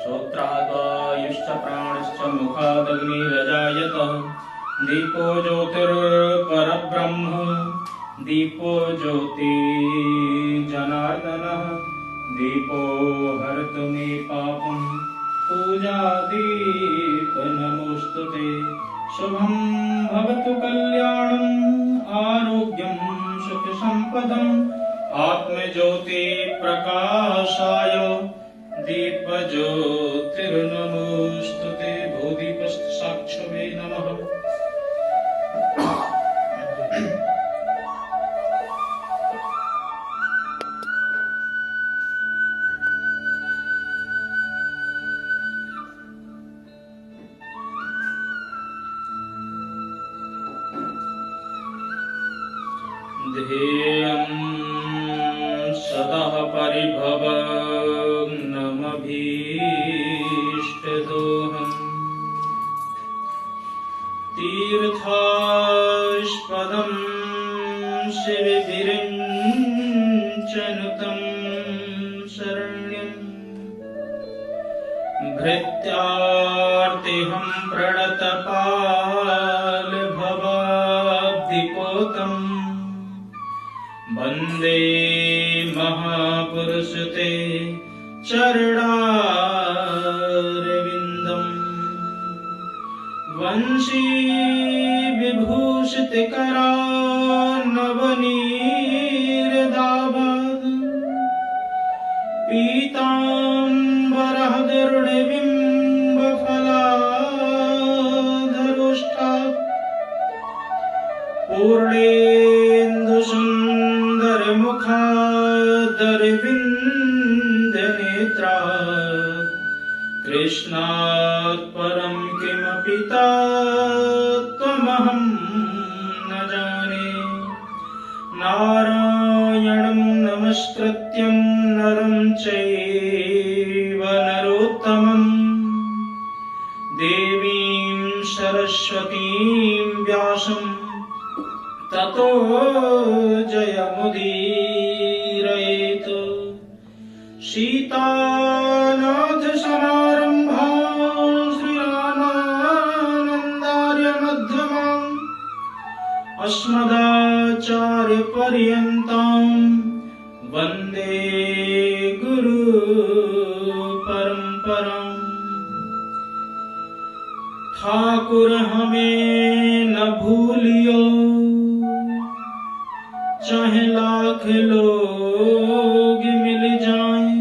श्रोत्राद्वायुश्च प्राणश्च मुखादग्निरजायत दीपो ज्योतिर्परब्रह्म दीपो ज्योति जनार्दनः दीपो हरतु मे पापं पूजादीप नमोस्तुते शुभं भवतु कल्याणं आरोग्यं सुख संपदम् आत्मज्योति प्रकाशाय दीप ज्योतिर्नमोस्तुते भूदीपस्थ साक्षवे नमः। ध्येयं सदा परिभवग्नमभीष्टदोहम् तीर्थास्पदं शिवविरिञ्चनुतं शरण्यं भृत्यार्तिहं प्रणतपालभवाब्धिपोतम् वन्दे महापुरुष ते चरणारविन्दम् वंशी विभूषित करानवनीरदाभाग पीताम्बरः गरुडबिम्बफलाधरोष्ठात् पूर्णेन्दुसुन्दरमुखादरविन्दनेत्रा कृष्णात् परं किमपि तत्त्वमहं न जाने नारायणं नमस्कृत्यं नरं चैव नरोत्तमं देवीं सरस्वतीं व्यासं ततो जयमुदीरयेत्। सीतानाथ समारम्भां श्रीरामानन्दार्य मध्यमाम् अस्मदाचार्यपर्यन्तां वन्दे गुरु परम्पराम्। ठाकुर हमें न भूलियो चाहे लाख लोग मिल जाएं,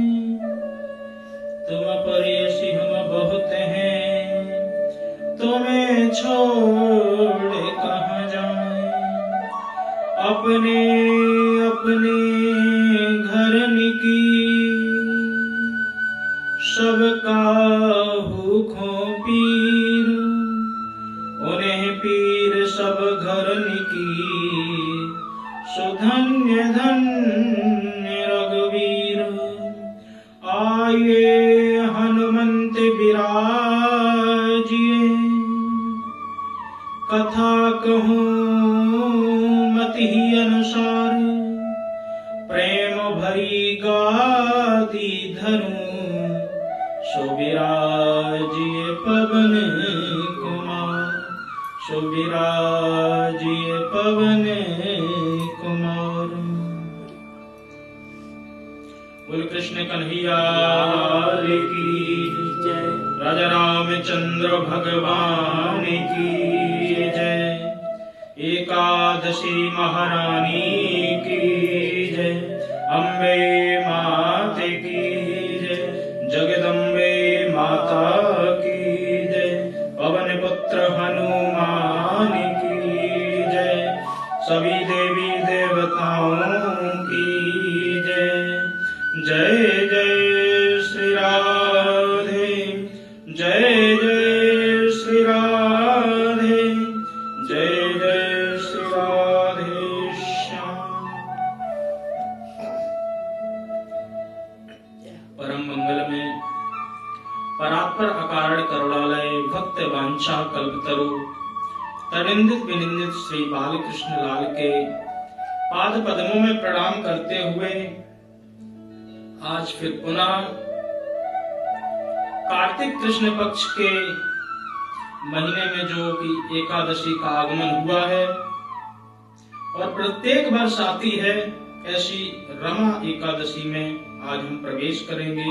तुम पर यसी हम बहुत हैं, तुम्हें छोड़ कहाँ जाएं। अपने अपने घर की सबका भूखों पीर, उन्हें पीर सब घर की सुधन्य धन्य रघुवीर। आइए हनुमंत विराजिए, कथा कहूँ मति अनुसार, प्रेम भरी गादी धरूं सुविराजिए पवन कुमार, सुविराजिए पवन कुमार। बोल कृष्ण कन्हैया की जय, राजा रामचंद्र भगवान की जय, एकादशी महारानी की जय, अम्बे माते की जय, जगदम्बे माता की जय, पवन पुत्र हनुमान की जय, सभी देवी देवताओं की जय। जय जय श्री राधे, जय जय श्री राधे, जय जय श्री राधे श्याम। परम मंगल में परात्पर अकारण करुणालय भक्त वांछा कल्पतरु तरिंदित विनिंदित श्री बालकृष्ण लाल के पाद पद्मों में प्रणाम करते हुए आज फिर पुनः कार्तिक कृष्ण पक्ष के महीने में जो कि एकादशी का आगमन हुआ है और प्रत्येक वर्ष आती है, ऐसी रमा एकादशी में आज हम प्रवेश करेंगे।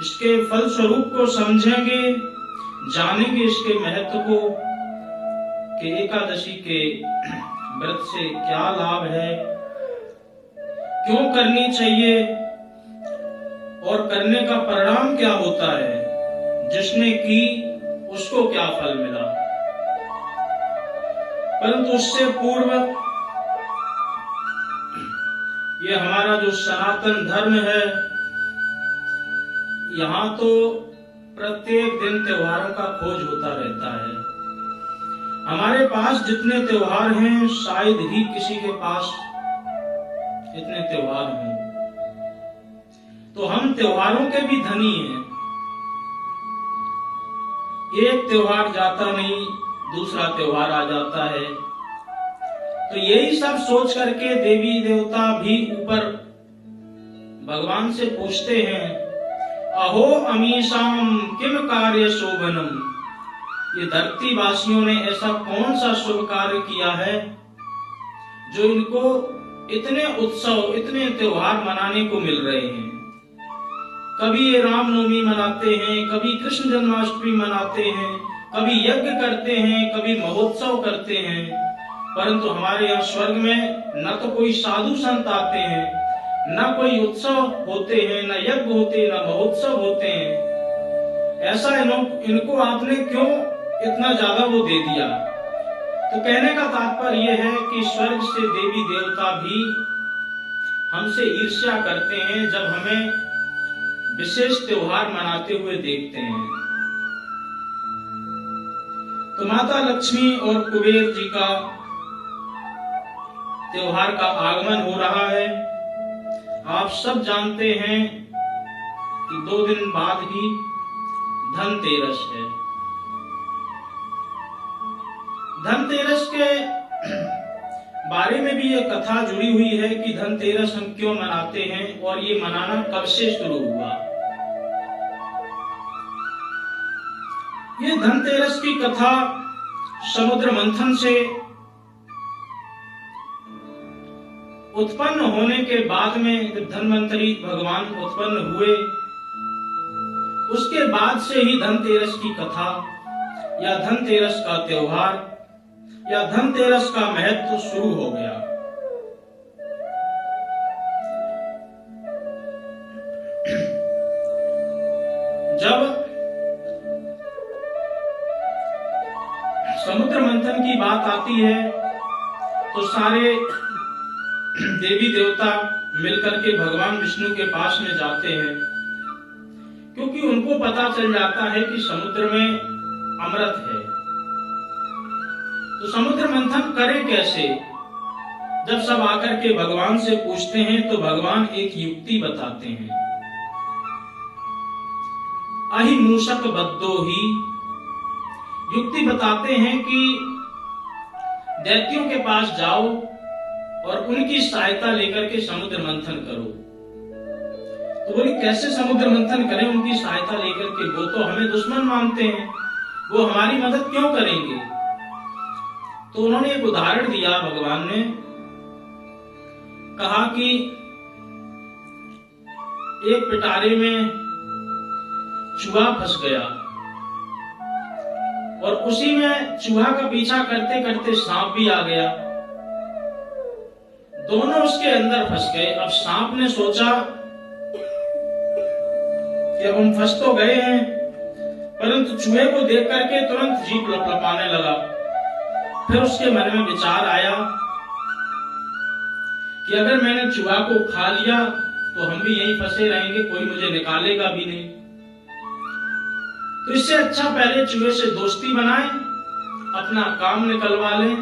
इसके फल स्वरूप को समझेंगे, जानेंगे इसके महत्व को कि एकादशी के व्रत से क्या लाभ है, क्यों करनी चाहिए और करने का परिणाम क्या होता है, जिसने की उसको क्या फल मिला। परंतु उससे पूर्व ये हमारा जो सनातन धर्म है, यहाँ तो प्रत्येक दिन त्योहारों का खोज होता रहता है। हमारे पास जितने त्योहार हैं शायद ही किसी के पास इतने त्योहार हों। तो हम त्योहारों के भी धनी हैं। एक त्योहार जाता नहीं, दूसरा त्योहार आ जाता है। तो यही सब सोच करके देवी देवता भी ऊपर भगवान से पूछते हैं, अहो अमीशाम किम कार्य शोभनम। ये धरती वासियों ने ऐसा कौन सा शुभ कार्य किया है जो इनको इतने उत्सव, इतने त्योहार मनाने को मिल रहे हैं। कभी ये रामनवमी मनाते हैं, कभी कृष्ण जन्माष्टमी मनाते हैं, कभी यज्ञ करते हैं, कभी महोत्सव करते हैं। परंतु हमारे यहाँ स्वर्ग में न तो कोई साधु संत आते हैं, न कोई उत्सव होते हैं, न यज्ञ होते, न महोत्सव होते हैं। ऐसा इनको आपने क्यों इतना ज्यादा वो दे दिया। तो कहने का तात्पर्य यह है कि स्वर्ग से देवी देवता भी हमसे ईर्ष्या करते हैं जब हमें विशेष त्योहार मनाते हुए देखते हैं। तो माता लक्ष्मी और कुबेर जी का त्योहार का आगमन हो रहा है। आप सब जानते हैं कि 2 दिन बाद ही धनतेरस है। धनतेरस के बारे में भी एक कथा जुड़ी हुई है कि धनतेरस हम क्यों मनाते हैं और ये मनाना कब से शुरू हुआ। ये धनतेरस की कथा समुद्र मंथन से उत्पन्न होने के बाद में, जब धन्वंतरी भगवान उत्पन्न हुए उसके बाद से ही धनतेरस की कथा या धनतेरस का त्योहार या धनतेरस का महत्व शुरू हो गया। जब समुद्र मंथन की बात आती है तो सारे देवी देवता मिलकर के भगवान विष्णु के पास में जाते हैं, क्योंकि उनको पता चल जाता है कि समुद्र में अमृत है। तो समुद्र मंथन करें कैसे। जब सब आकर के भगवान से पूछते हैं तो भगवान एक युक्ति बताते हैं। अहि मूषक बद्धो ही, युक्ति बताते हैं कि दैत्यों के पास जाओ और उनकी सहायता लेकर के समुद्र मंथन करो। तो बोली कैसे समुद्र मंथन करें उनकी सहायता लेकर के, वो तो हमें दुश्मन मानते हैं, वो हमारी मदद क्यों करेंगे। तो उन्होंने एक उदाहरण दिया। भगवान ने कहा कि एक पिटारे में चूहा फंस गया और उसी में चूहा का पीछा करते करते सांप भी आ गया। दोनों उसके अंदर फंस गए। अब सांप ने सोचा कि अब हम फंस तो गए हैं, परंतु चूहे को देख करके तुरंत जीभ लपलपाने लगा। फिर उसके मन में विचार आया कि अगर मैंने चूहा को खा लिया तो हम भी यहीं फंसे रहेंगे, कोई मुझे निकालेगा भी नहीं। तो इससे अच्छा पहले चूहे से दोस्ती बनाए, अपना काम निकलवा लें,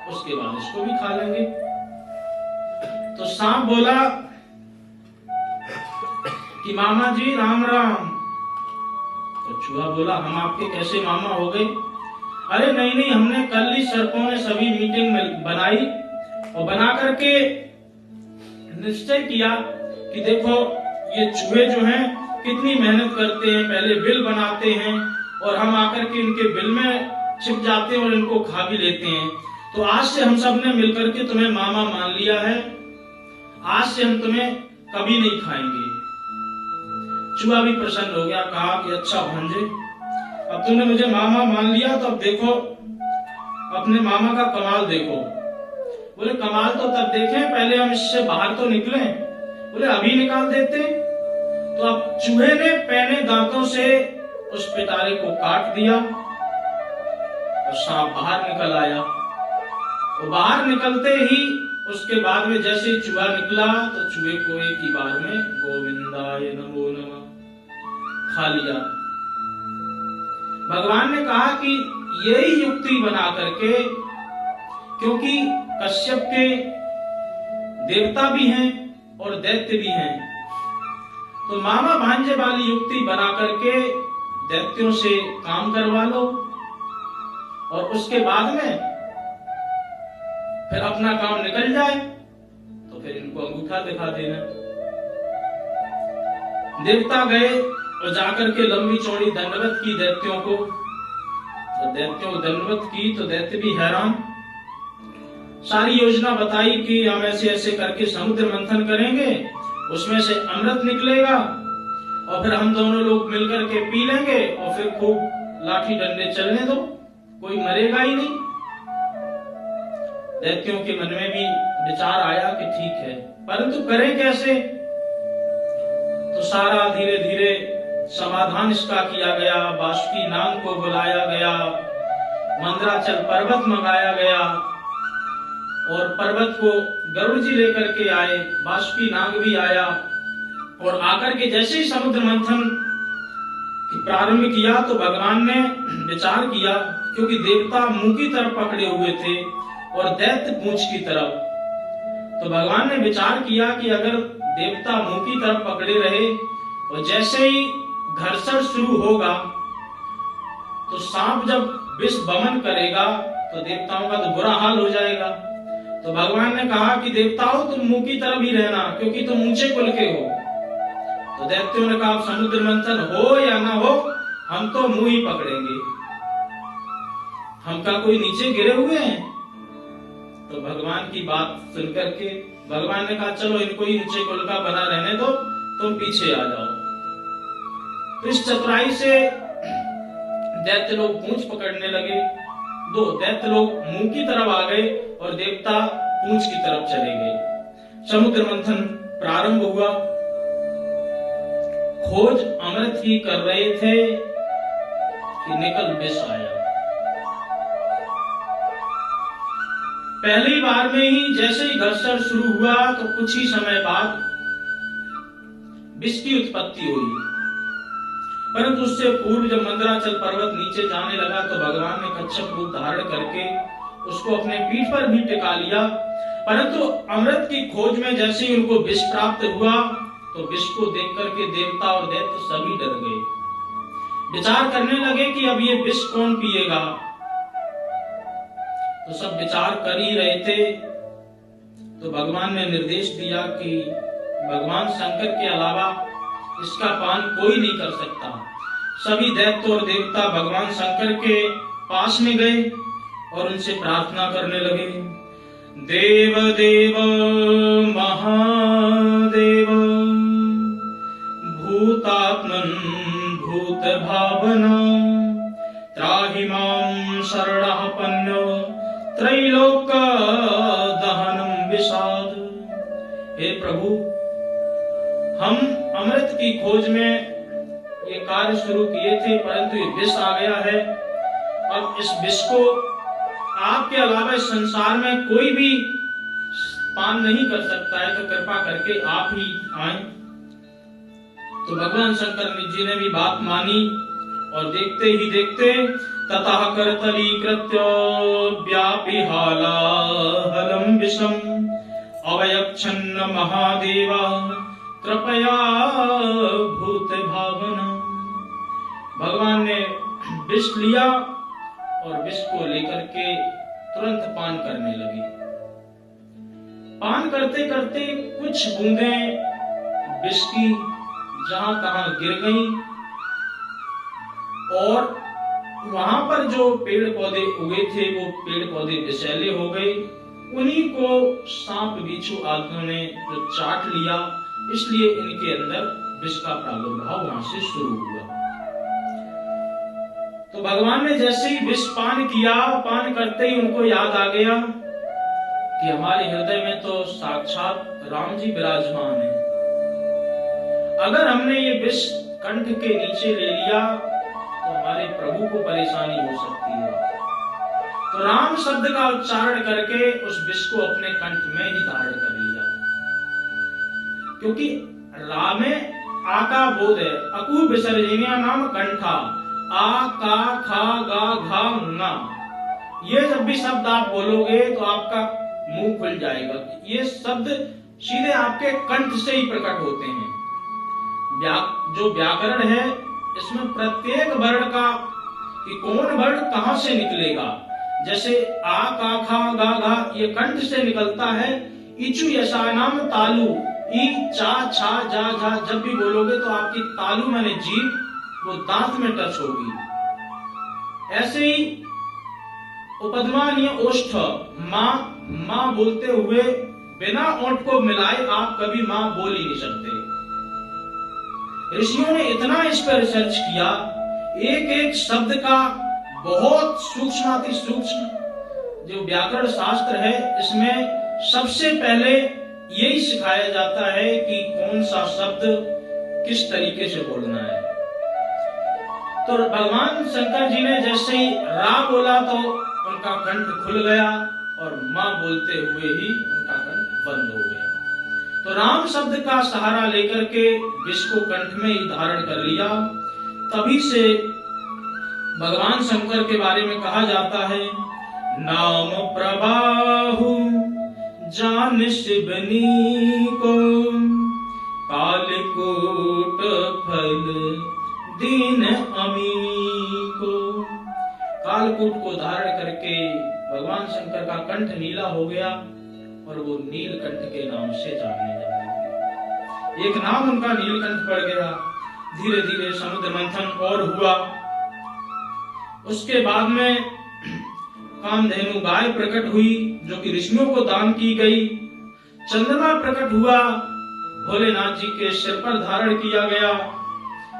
उसके बाद इसको भी खा लेंगे। तो सांप बोला कि मामा जी राम राम। तो चूहा बोला हम आपके कैसे मामा हो गए। अरे नहीं नहीं, हमने कल ही सर्पों ने सभी मीटिंग बनाई और बना करके निश्चय किया कि देखो ये चूहे जो हैं कितनी मेहनत करते हैं, पहले बिल बनाते हैं और हम आकर के इनके बिल में छिप जाते हैं और इनको खा भी लेते हैं। तो आज से हम सब ने मिलकर के तुम्हें मामा मान लिया है, आज से हम तुम्हें कभी नहीं खाएंगे। चूहा भी प्रसन्न हो गया, कहा कि अच्छा भांजे, अब तुमने मुझे मामा मान लिया तो अब देखो अपने मामा का कमाल देखो। बोले कमाल तो तब देखें, पहले हम इससे बाहर तो निकले। बोले अभी निकाल देते। तो अब चूहे ने पैने दांतों से उस पिटारे को काट दिया और सांप बाहर निकल आया। तो बाहर निकलते ही उसके बाद में जैसे ही चूहा निकला तो चूहे को एक ही बार में गोविंदाय नमो नमः खा लिया। भगवान ने कहा कि यही युक्ति बना करके, क्योंकि कश्यप के देवता भी हैं और दैत्य भी हैं, तो मामा भांजे वाली युक्ति बना करके दैत्यों से काम करवा लो और उसके बाद में फिर अपना काम निकल जाए तो फिर इनको अंगूठा दिखा देना। देवता गए और जाकर के लंबी चौड़ी दंडवत की दैत्यों को। तो दैत्यों को दंडवत की तो दैत्य भी हैरान। सारी योजना बताई कि हम ऐसे ऐसे करके समुद्र मंथन करेंगे, उसमें से अमृत निकलेगा और फिर हम दोनों लोग मिलकर के पी लेंगे और फिर खूब लाठी डंडे चलने दो, कोई मरेगा ही नहीं। दैत्यों के मन में भी विचार आया कि ठीक है, परंतु करें कैसे। तो सारा धीरे धीरे समाधान इसका किया गया। बासुकी नाग को बुलाया गया, मंदराचल पर्वत मंगाया गया और पर्वत को गरुड़ जी लेकर के आए। बासुकी नाग भी आया और आकर के जैसे ही समुद्र मंथन प्रारंभ किया तो भगवान ने विचार किया, क्योंकि देवता मुंह की तरफ पकड़े हुए थे और दैत्य पूंछ की तरफ। तो भगवान ने विचार किया कि अगर देवता मुंह की तरफ पकड़े रहे और जैसे ही घर्षण शुरू होगा तो सांप जब विष बमन करेगा तो देवताओं का तो बुरा हाल हो जाएगा। तो भगवान ने कहा कि देवताओं तुम मुंह की तरफ ही रहना, क्योंकि तुम ऊंचे कुल के हो। तो दैत्यों ने कहा समुद्र मंथन हो या ना हो, हम तो मुंह ही पकड़ेंगे, हम क्या कोई नीचे गिरे हुए हैं। तो भगवान की बात सुनकर के भगवान ने कहा चलो इनको ही ऊंचे कुल का बना रहने दो, तुम पीछे आ जाओ। तो इस चतुराई से दैत्य लोग पूंछ पकड़ने लगे। दो दैत्य लोग मुंह की तरफ आ गए और देवता पूंछ की तरफ चले गए। समुद्र मंथन प्रारंभ हुआ। खोज अमृत ही कर रहे थे कि निकल विष आया। पहली बार में ही जैसे ही घर्षण शुरू हुआ तो कुछ ही समय बाद विष की उत्पत्ति हुई। परंतु उससे पूर्व जब मंदराचल पर्वत नीचे जाने लगा तो भगवान ने कच्छप रूप धारण करके उसको अपने पीठ पर भी टिका लिया। परंतु अमृत की खोज में जैसे ही उनको विष प्राप्त हुआ तो विष को देख करके देवता और दैत्य सभी डर गए। विचार करने लगे कि अब ये विष कौन पिएगा। तो सब विचार कर ही रहे थे तो भगवान ने निर्देश दिया कि भगवान शंकर के अलावा इसका पान कोई नहीं कर सकता। सभी दैत्य और देवता भगवान शंकर के पास में गए और उनसे प्रार्थना करने लगे। देव देव महादेव भूतात्मन भूत भावना त्राहि मां शरणः पन्यो त्रैलोक दहनम विषाद। हे प्रभु, हम अमृत की खोज में ये कार्य शुरू किए थे, परंतु ये विष आ गया है। अब इस विष को आपके अलावा इस संसार में कोई भी पान नहीं कर सकता है, तो कृपा करके आप ही आए। तो भगवान शंकर जी ने भी बात मानी और देखते ही देखते ततः करतलीकृत्य व्यापिहालाहलं विषम अवयच्छन्न महादेवा कृपया भूत भावना। भगवान ने विष लिया और विष को लेकर के तुरंत पान करने लगे। पान करते करते कुछ बूंदें विष की जहां तहां गिर गईं और वहां पर जो पेड़ पौधे उगे थे वो पेड़ पौधे विषैले हो गए। उन्हीं को सांप बिच्छू आदियों ने जो चाट लिया, इसलिए इनके अंदर विष का प्रादुर्भाव वहां से शुरू हुआ। तो भगवान ने जैसे ही विष पान किया, पान करते ही उनको याद आ गया कि हमारे हृदय में तो साक्षात राम जी विराजमान है। अगर हमने ये विष कंठ के नीचे ले लिया तो हमारे प्रभु को परेशानी हो सकती है। तो राम शब्द का उच्चारण करके उस विष को अपने कंठ में ही धारण कर लिया, क्योंकि रामे आका बोध है, अकु विसर्जनिया नाम कंठा, आ का खा गा घा ना, ये जब भी शब्द आप बोलोगे तो आपका मुंह खुल जाएगा। ये शब्द सीधे आपके कंठ से ही प्रकट होते हैं। जो व्याकरण है इसमें प्रत्येक वर्ण का कि कौन वर्ण कहां से निकलेगा, जैसे आ का खा गा घा ये कंठ से निकलता है। इचु यशा नाम तालु, ई चा छा जा झा जब भी बोलोगे तो आपकी तालु माने जीभ वो दांत में टच होगी। ऐसे ही उपद्मानीय ओष्ठ, माँ बोलते हुए बिना ओंठ को मिलाए आप कभी माँ बोल ही नहीं सकते। ऋषियों ने इतना इस पर रिसर्च किया, एक एक शब्द का बहुत सूक्ष्माति सूक्ष्म जो व्याकरण शास्त्र है इसमें सबसे पहले यही सिखाया जाता है कि कौन सा शब्द किस तरीके से बोलना है। तो भगवान शंकर जी ने जैसे ही रा बोला तो उनका कंठ खुल गया और मां बोलते हुए ही उनका कंठ बंद हो गया। तो राम शब्द का सहारा लेकर के विष को कंठ में ही धारण कर लिया। तभी से भगवान शंकर के बारे में कहा जाता है, नाम प्रबाहु जान शिवनी को, कालकूट फल दीन अमी को। कालकूट को धारण करके भगवान शंकर का कंठ नीला हो गया और वो नीलकंठ के नाम से जाने लगे। एक नाम उनका नीलकंठ पड़ गया। धीरे धीरे समुद्र मंथन और हुआ। उसके बाद में कामधेनु गाय प्रकट हुई जो कि ऋषियों को दान की गई। चंद्रमा प्रकट हुआ, भोलेनाथ जी के सिर पर धारण किया गया,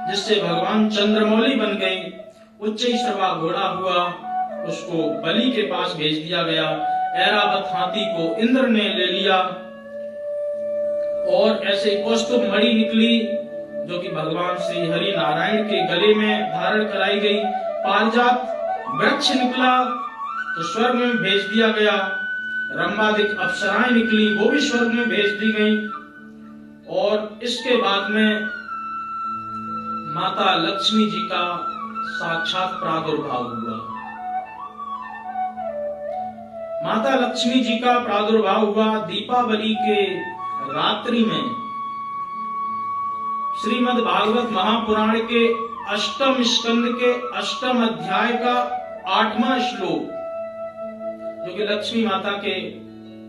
जिससे भगवान चंद्रमौली बन गए। उच्चैश्रवा घोड़ा हुआ, उसको बलि के पास भेज दिया गया। ऐरावत हाथी को इंद्र ने ले लिया और ऐसे कौस्तुभ मणि निकली जो कि भगवान श्री हरि नारायण के गले में धारण कराई गई। पारिजात वृक्ष निकला तो स्वर्ग में भेज दिया गया। रंभादिक अप्सराएं निकली, वो भी स्वर्ग में भेज दी गई। और इसके बाद में माता लक्ष्मी जी का साक्षात प्रादुर्भाव हुआ। माता लक्ष्मी जी का प्रादुर्भाव हुआ दीपावली के रात्रि में। श्रीमद् भागवत महापुराण के अष्टम स्कंद के अष्टम अध्याय का 8वां श्लोक, जो कि लक्ष्मी माता के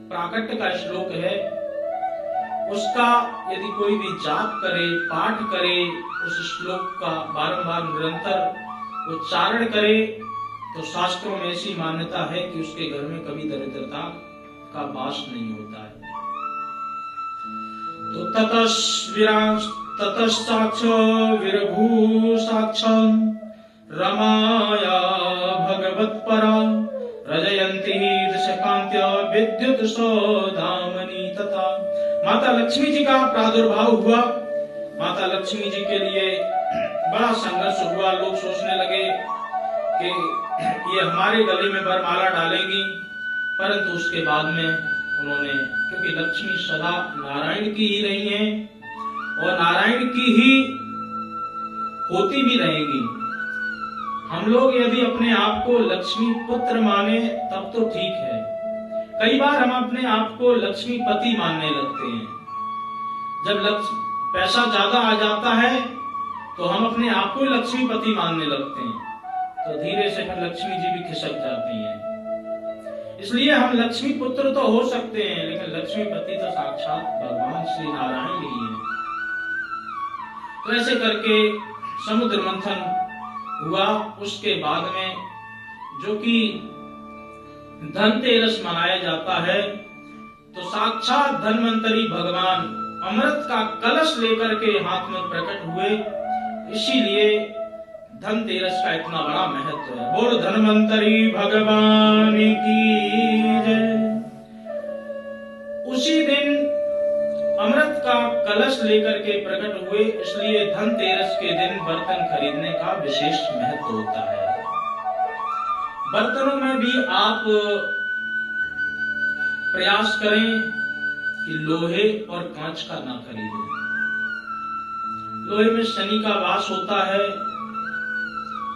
प्राकट्य का श्लोक है, उसका यदि कोई भी जाप करे, पाठ करे, उस श्लोक का बारंबार निरंतर उच्चारण करे तो शास्त्रों में ऐसी मान्यता है कि उसके घर में कभी दरिद्रता का वास नहीं होता है। तो ततश्चाक्ष विरभू साक्ष रमाया भगवत्परा रजयन्ती दशकांत्य विद्युत सौदामनी तथा। माता लक्ष्मी जी का प्रादुर्भाव हुआ। माता लक्ष्मी जी के लिए बड़ा संघर्ष हुआ। लोग सोचने लगे कि ये हमारे गले में वरमाला डालेंगी, परंतु उसके बाद में उन्होंने, क्योंकि लक्ष्मी सदा नारायण की ही रही हैं और नारायण की ही होती भी रहेगी। हम लोग यदि अपने आप को लक्ष्मी पुत्र माने तब तो ठीक है। कई बार हम अपने आप को लक्ष्मीपति मानने लगते हैं। जब पैसा ज्यादा आ जाता है तो हम अपने आप को लक्ष्मीपति मानने लगते हैं, तो धीरे से फिर लक्ष्मी जी भी खिसक जाती हैं। इसलिए हम लक्ष्मी पुत्र तो हो सकते हैं, लेकिन लक्ष्मीपति तो साक्षात भगवान श्री नारायण ही है। तो ऐसे करके समुद्र मंथन हुआ। उसके बाद में जो कि धनतेरस मनाया जाता है, तो साक्षात धन्वंतरी भगवान अमृत का कलश लेकर के हाथ में प्रकट हुए। इसीलिए धनतेरस का इतना बड़ा महत्व है। बोल धन्वंतरी भगवान की जय। उसी दिन अमृत का कलश लेकर के प्रकट हुए, इसलिए धनतेरस के दिन बर्तन खरीदने का विशेष महत्व होता है। बर्तनों में भी आप प्रयास करें कि लोहे और कांच का ना खरीदें। लोहे में शनि का वास होता है,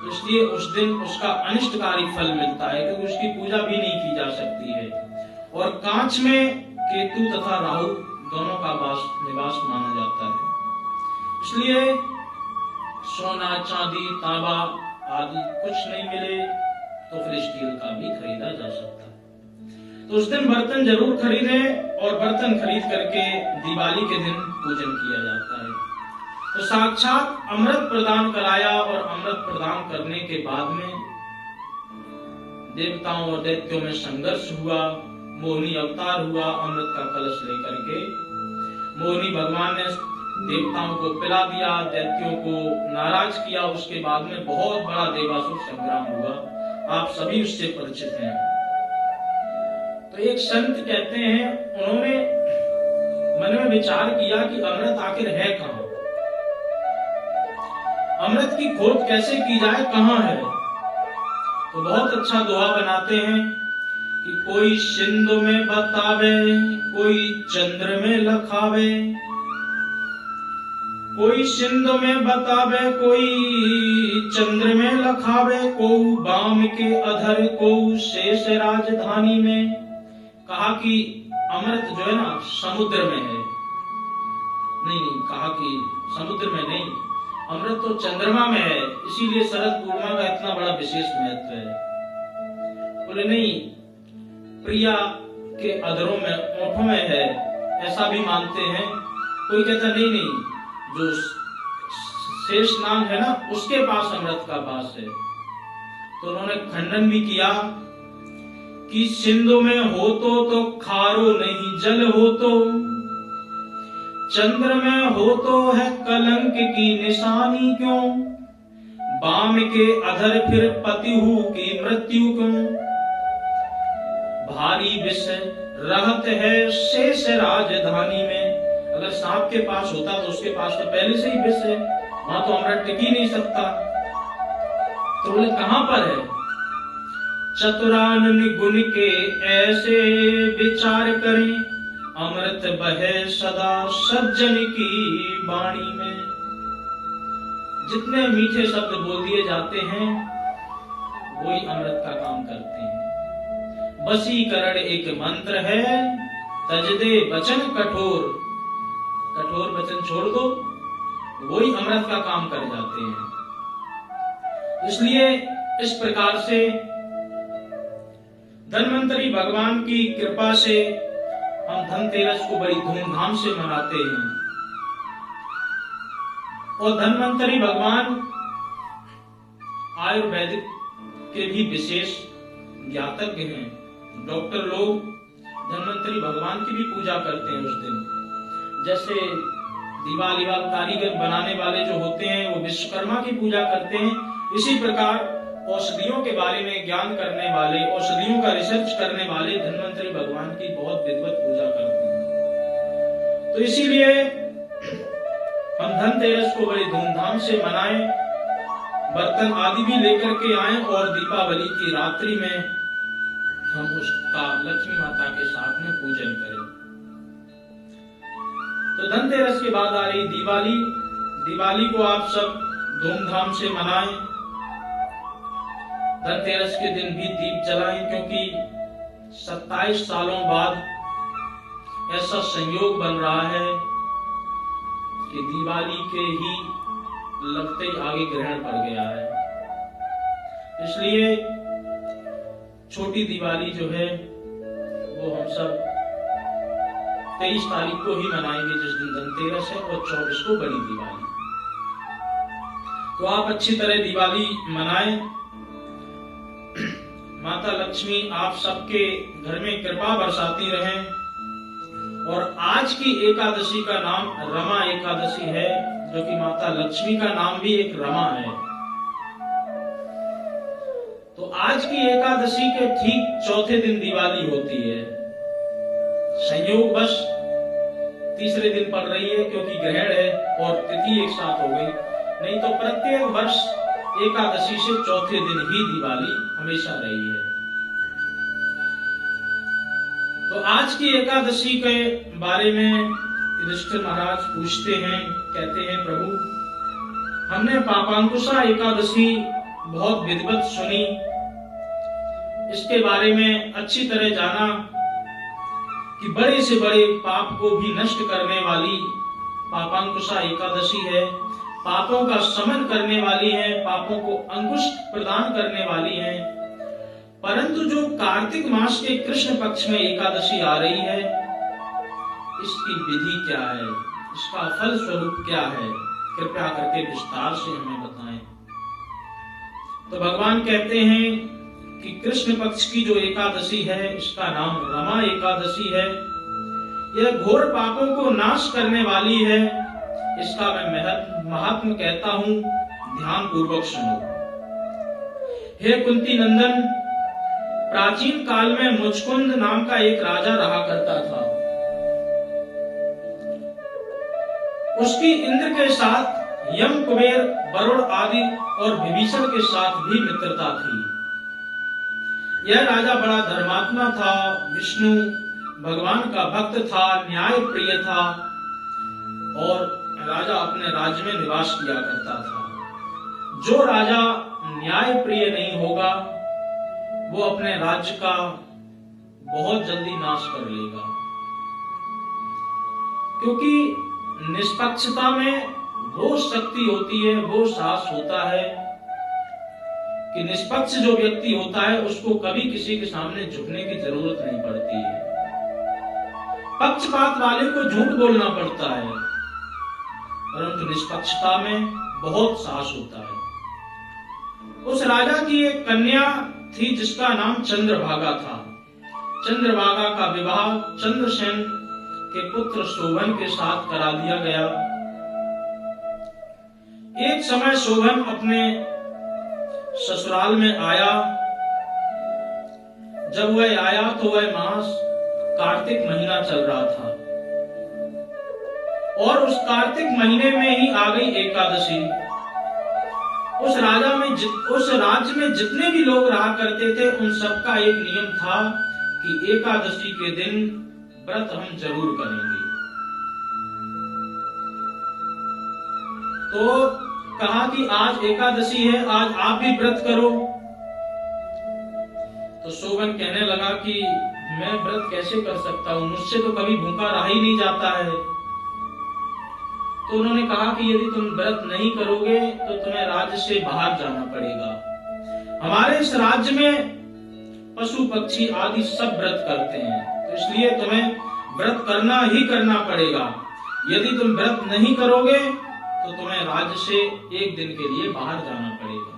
इसलिए उस दिन उसका अनिष्टकारी फल मिलता है, क्योंकि उसकी पूजा भी नहीं की जा सकती है। और कांच में केतु तथा राहु दोनों का निवास माना जाता है, इसलिए सोना चांदी तांबा आदि कुछ नहीं मिले तो फिर स्टील का भी खरीदा जा सकता है। तो उस दिन बर्तन जरूर खरीदें, और बर्तन खरीद करके दिवाली के दिन पूजन किया जाता है। तो साक्षात अमृत प्रदान कराया, और अमृत प्रदान करने के बाद में देवताओं और दैत्यों में संघर्ष हुआ, मोहिनी अवतार हुआ अमृत का कलश लेकर के। मोहिनी भगवान ने देवताओं को पिला दिया, दैत्यों को नाराज किया। उसके बाद में बहुत बड़ा देवासुर संग्राम हुआ, आप सभी उससे परिचित हैं। तो एक संत कहते हैं, उन्होंने मन में विचार किया कि अमृत आखिर है कहां, अमृत की खोज कैसे की जाए, कहां है। तो बहुत अच्छा दोहा बनाते हैं कि कोई सिंधु में बतावे, कोई चंद्र में लखावे। कोई सिंधु में बतावे, कोई चंद्र में लखावे। को बाम के अधर, को शेष राजधानी में। कहा कि अमृत जो है ना समुद्र में है, नहीं कहा कि समुद्र में नहीं, अमृत तो चंद्रमा में है, इसीलिए शरद पूर्णिमा का इतना बड़ा विशेष महत्व है। बोले नहीं, प्रिया के अधरों में, ओठों में है, ऐसा भी मानते हैं। कोई कहता नहीं, जो शेष नाग है ना उसके पास अमृत का वास है। तो उन्होंने खंडन भी किया कि सिंधु में हो तो खारो नहीं जल हो तो, चंद्र में हो तो है कलंक की निशानी क्यों, बाम के अधर फिर पतिहु की मृत्यु क्यों, भारी विष रहत है शेष राजधानी में। अगर सांप के पास होता तो उसके पास तो पहले से ही विष है, वहां तो अमृत टिक ही नहीं सकता। तो बोले कहां पर है। चतुरानन गुण के ऐसे विचार करें, अमृत बहे सदा सज्जन की वाणी में। जितने मीठे शब्द बोल दिए जाते हैं वही अमृत का काम करते हैं। वशीकरण एक मंत्र है, तज दे वचन कठोर, कठोर वचन छोड़ दो, वही अमृत का काम कर जाते हैं। इसलिए इस प्रकार से धन्वंतरी भगवान की कृपा से हम धनतेरस को बड़ी धूमधाम से मनाते हैं। और धन्वंतरी भगवान आयुर्वेदिक के भी विशेष ज्ञातज्ञ हैं। डॉक्टर लोग धन्वंतरी भगवान की भी पूजा करते हैं उस दिन। जैसे दीवाली वाले कारीगर बनाने वाले जो होते हैं वो विश्वकर्मा की पूजा करते हैं, इसी प्रकार औषधियों के बारे में ज्ञान करने वाले, औषधियों का रिसर्च करने वाले धन्वंतरी भगवान की बहुत विधिवत पूजा करते हैं। तो इसीलिए हम धनतेरस को बड़ी धूमधाम से मनाएं, बर्तन आदि भी लेकर के आएं, और दीपावली की रात्रि में हम उसका लक्ष्मी माता के साथ में पूजन करें। तो धनतेरस के बाद आ रही दिवाली। दिवाली को आप सब धूमधाम से मनाएं। धनतेरस के दिन भी दीप जलाएं, क्योंकि 27 सालों बाद ऐसा संयोग बन रहा है कि दिवाली के ही लगते ही आगे ग्रहण पड़ गया है। इसलिए छोटी दिवाली जो है वो हम सब 23 तारीख को ही मनाएंगे, जिस दिन धनतेरस है, और 24 को बड़ी दिवाली। तो आप अच्छी तरह दिवाली मनाएं। माता लक्ष्मी आप सबके घर में कृपा बरसाती रहें। और आज की एकादशी का नाम रमा एकादशी है, जो कि माता लक्ष्मी का नाम भी एक रमा है। तो आज की एकादशी के ठीक चौथे दिन दिवाली होती है। संयोगवश तीसरे दिन पड़ रही है क्योंकि ग्रहण है और तिथि एक साथ हो गई, नहीं तो प्रत्येक वर्ष एकादशी से चौथे दिन ही दिवाली हमेशा रही है। तो आज की एकादशी के बारे में युधिष्ठिर महाराज पूछते हैं, कहते हैं प्रभु हमने पापांकुशा एकादशी बहुत विधिवत सुनी, इसके बारे में अच्छी तरह जाना कि बड़े से बड़े पाप को भी नष्ट करने वाली पापांकुशा एकादशी है, पापों का शमन करने वाली है, पापों को अंकुश प्रदान करने वाली है। परंतु जो कार्तिक मास के कृष्ण पक्ष में एकादशी आ रही है, इसकी विधि क्या है, इसका फल स्वरूप क्या है, कृपया करके विस्तार से हमें बताएं। तो भगवान कहते हैं कि कृष्ण पक्ष की जो एकादशी है, इसका नाम रमा एकादशी है। यह घोर पापों को नाश करने वाली है। इसका मैं महात्म कहता हूं, ध्यान पूर्वक सुनो। हे कुंती नंदन, प्राचीन काल में मुचकुंद नाम का एक राजा रहा करता था। उसकी इंद्र के साथ यम, कुबेर, वरुण आदि और विभीषण के साथ भी मित्रता थी। यह राजा बड़ा धर्मात्मा था, विष्णु भगवान का भक्त था, न्याय प्रिय था और राजा अपने राज्य में निवास किया करता था। जो राजा न्याय प्रिय नहीं होगा, वो अपने राज्य का बहुत जल्दी नाश कर लेगा, क्योंकि निष्पक्षता में वो शक्ति होती है, वो साहस होता है कि निष्पक्ष जो व्यक्ति होता है उसको कभी किसी के सामने झुकने की जरूरत नहीं पड़ती है। पक्षपात वाले को झूठ बोलना पड़ता है, परंतु निष्पक्षता में बहुत साहस होता है। उस राजा की एक कन्या थी जिसका नाम चंद्रभागा था। चंद्रभागा का विवाह चंद्रसेन के पुत्र शोभन के साथ करा दिया गया। एक समय शोभन अपने ससुराल में आया। जब वह आया तो वह मास कार्तिक महीना चल रहा था और उस कार्तिक महीने में ही आ गई एकादशी। उस राज्य में जितने भी लोग रहा करते थे, उन सबका एक नियम था कि एकादशी के दिन व्रत हम जरूर करेंगे। तो कहा कि आज एकादशी है, आज आप भी व्रत करो। तो शोभन कहने लगा कि मैं व्रत कैसे कर सकता हूं, मुझसे तो कभी भूखा रहा ही नहीं जाता है। तो उन्होंने कहा कि यदि तुम व्रत नहीं करोगे तो तुम्हें राज्य से बाहर जाना पड़ेगा। हमारे इस राज्य में पशु पक्षी आदि सब व्रत करते हैं, तो इसलिए तुम्हें व्रत करना ही करना पड़ेगा। यदि तुम व्रत नहीं करोगे तो तुम्हें राज्य से एक दिन के लिए बाहर जाना पड़ेगा।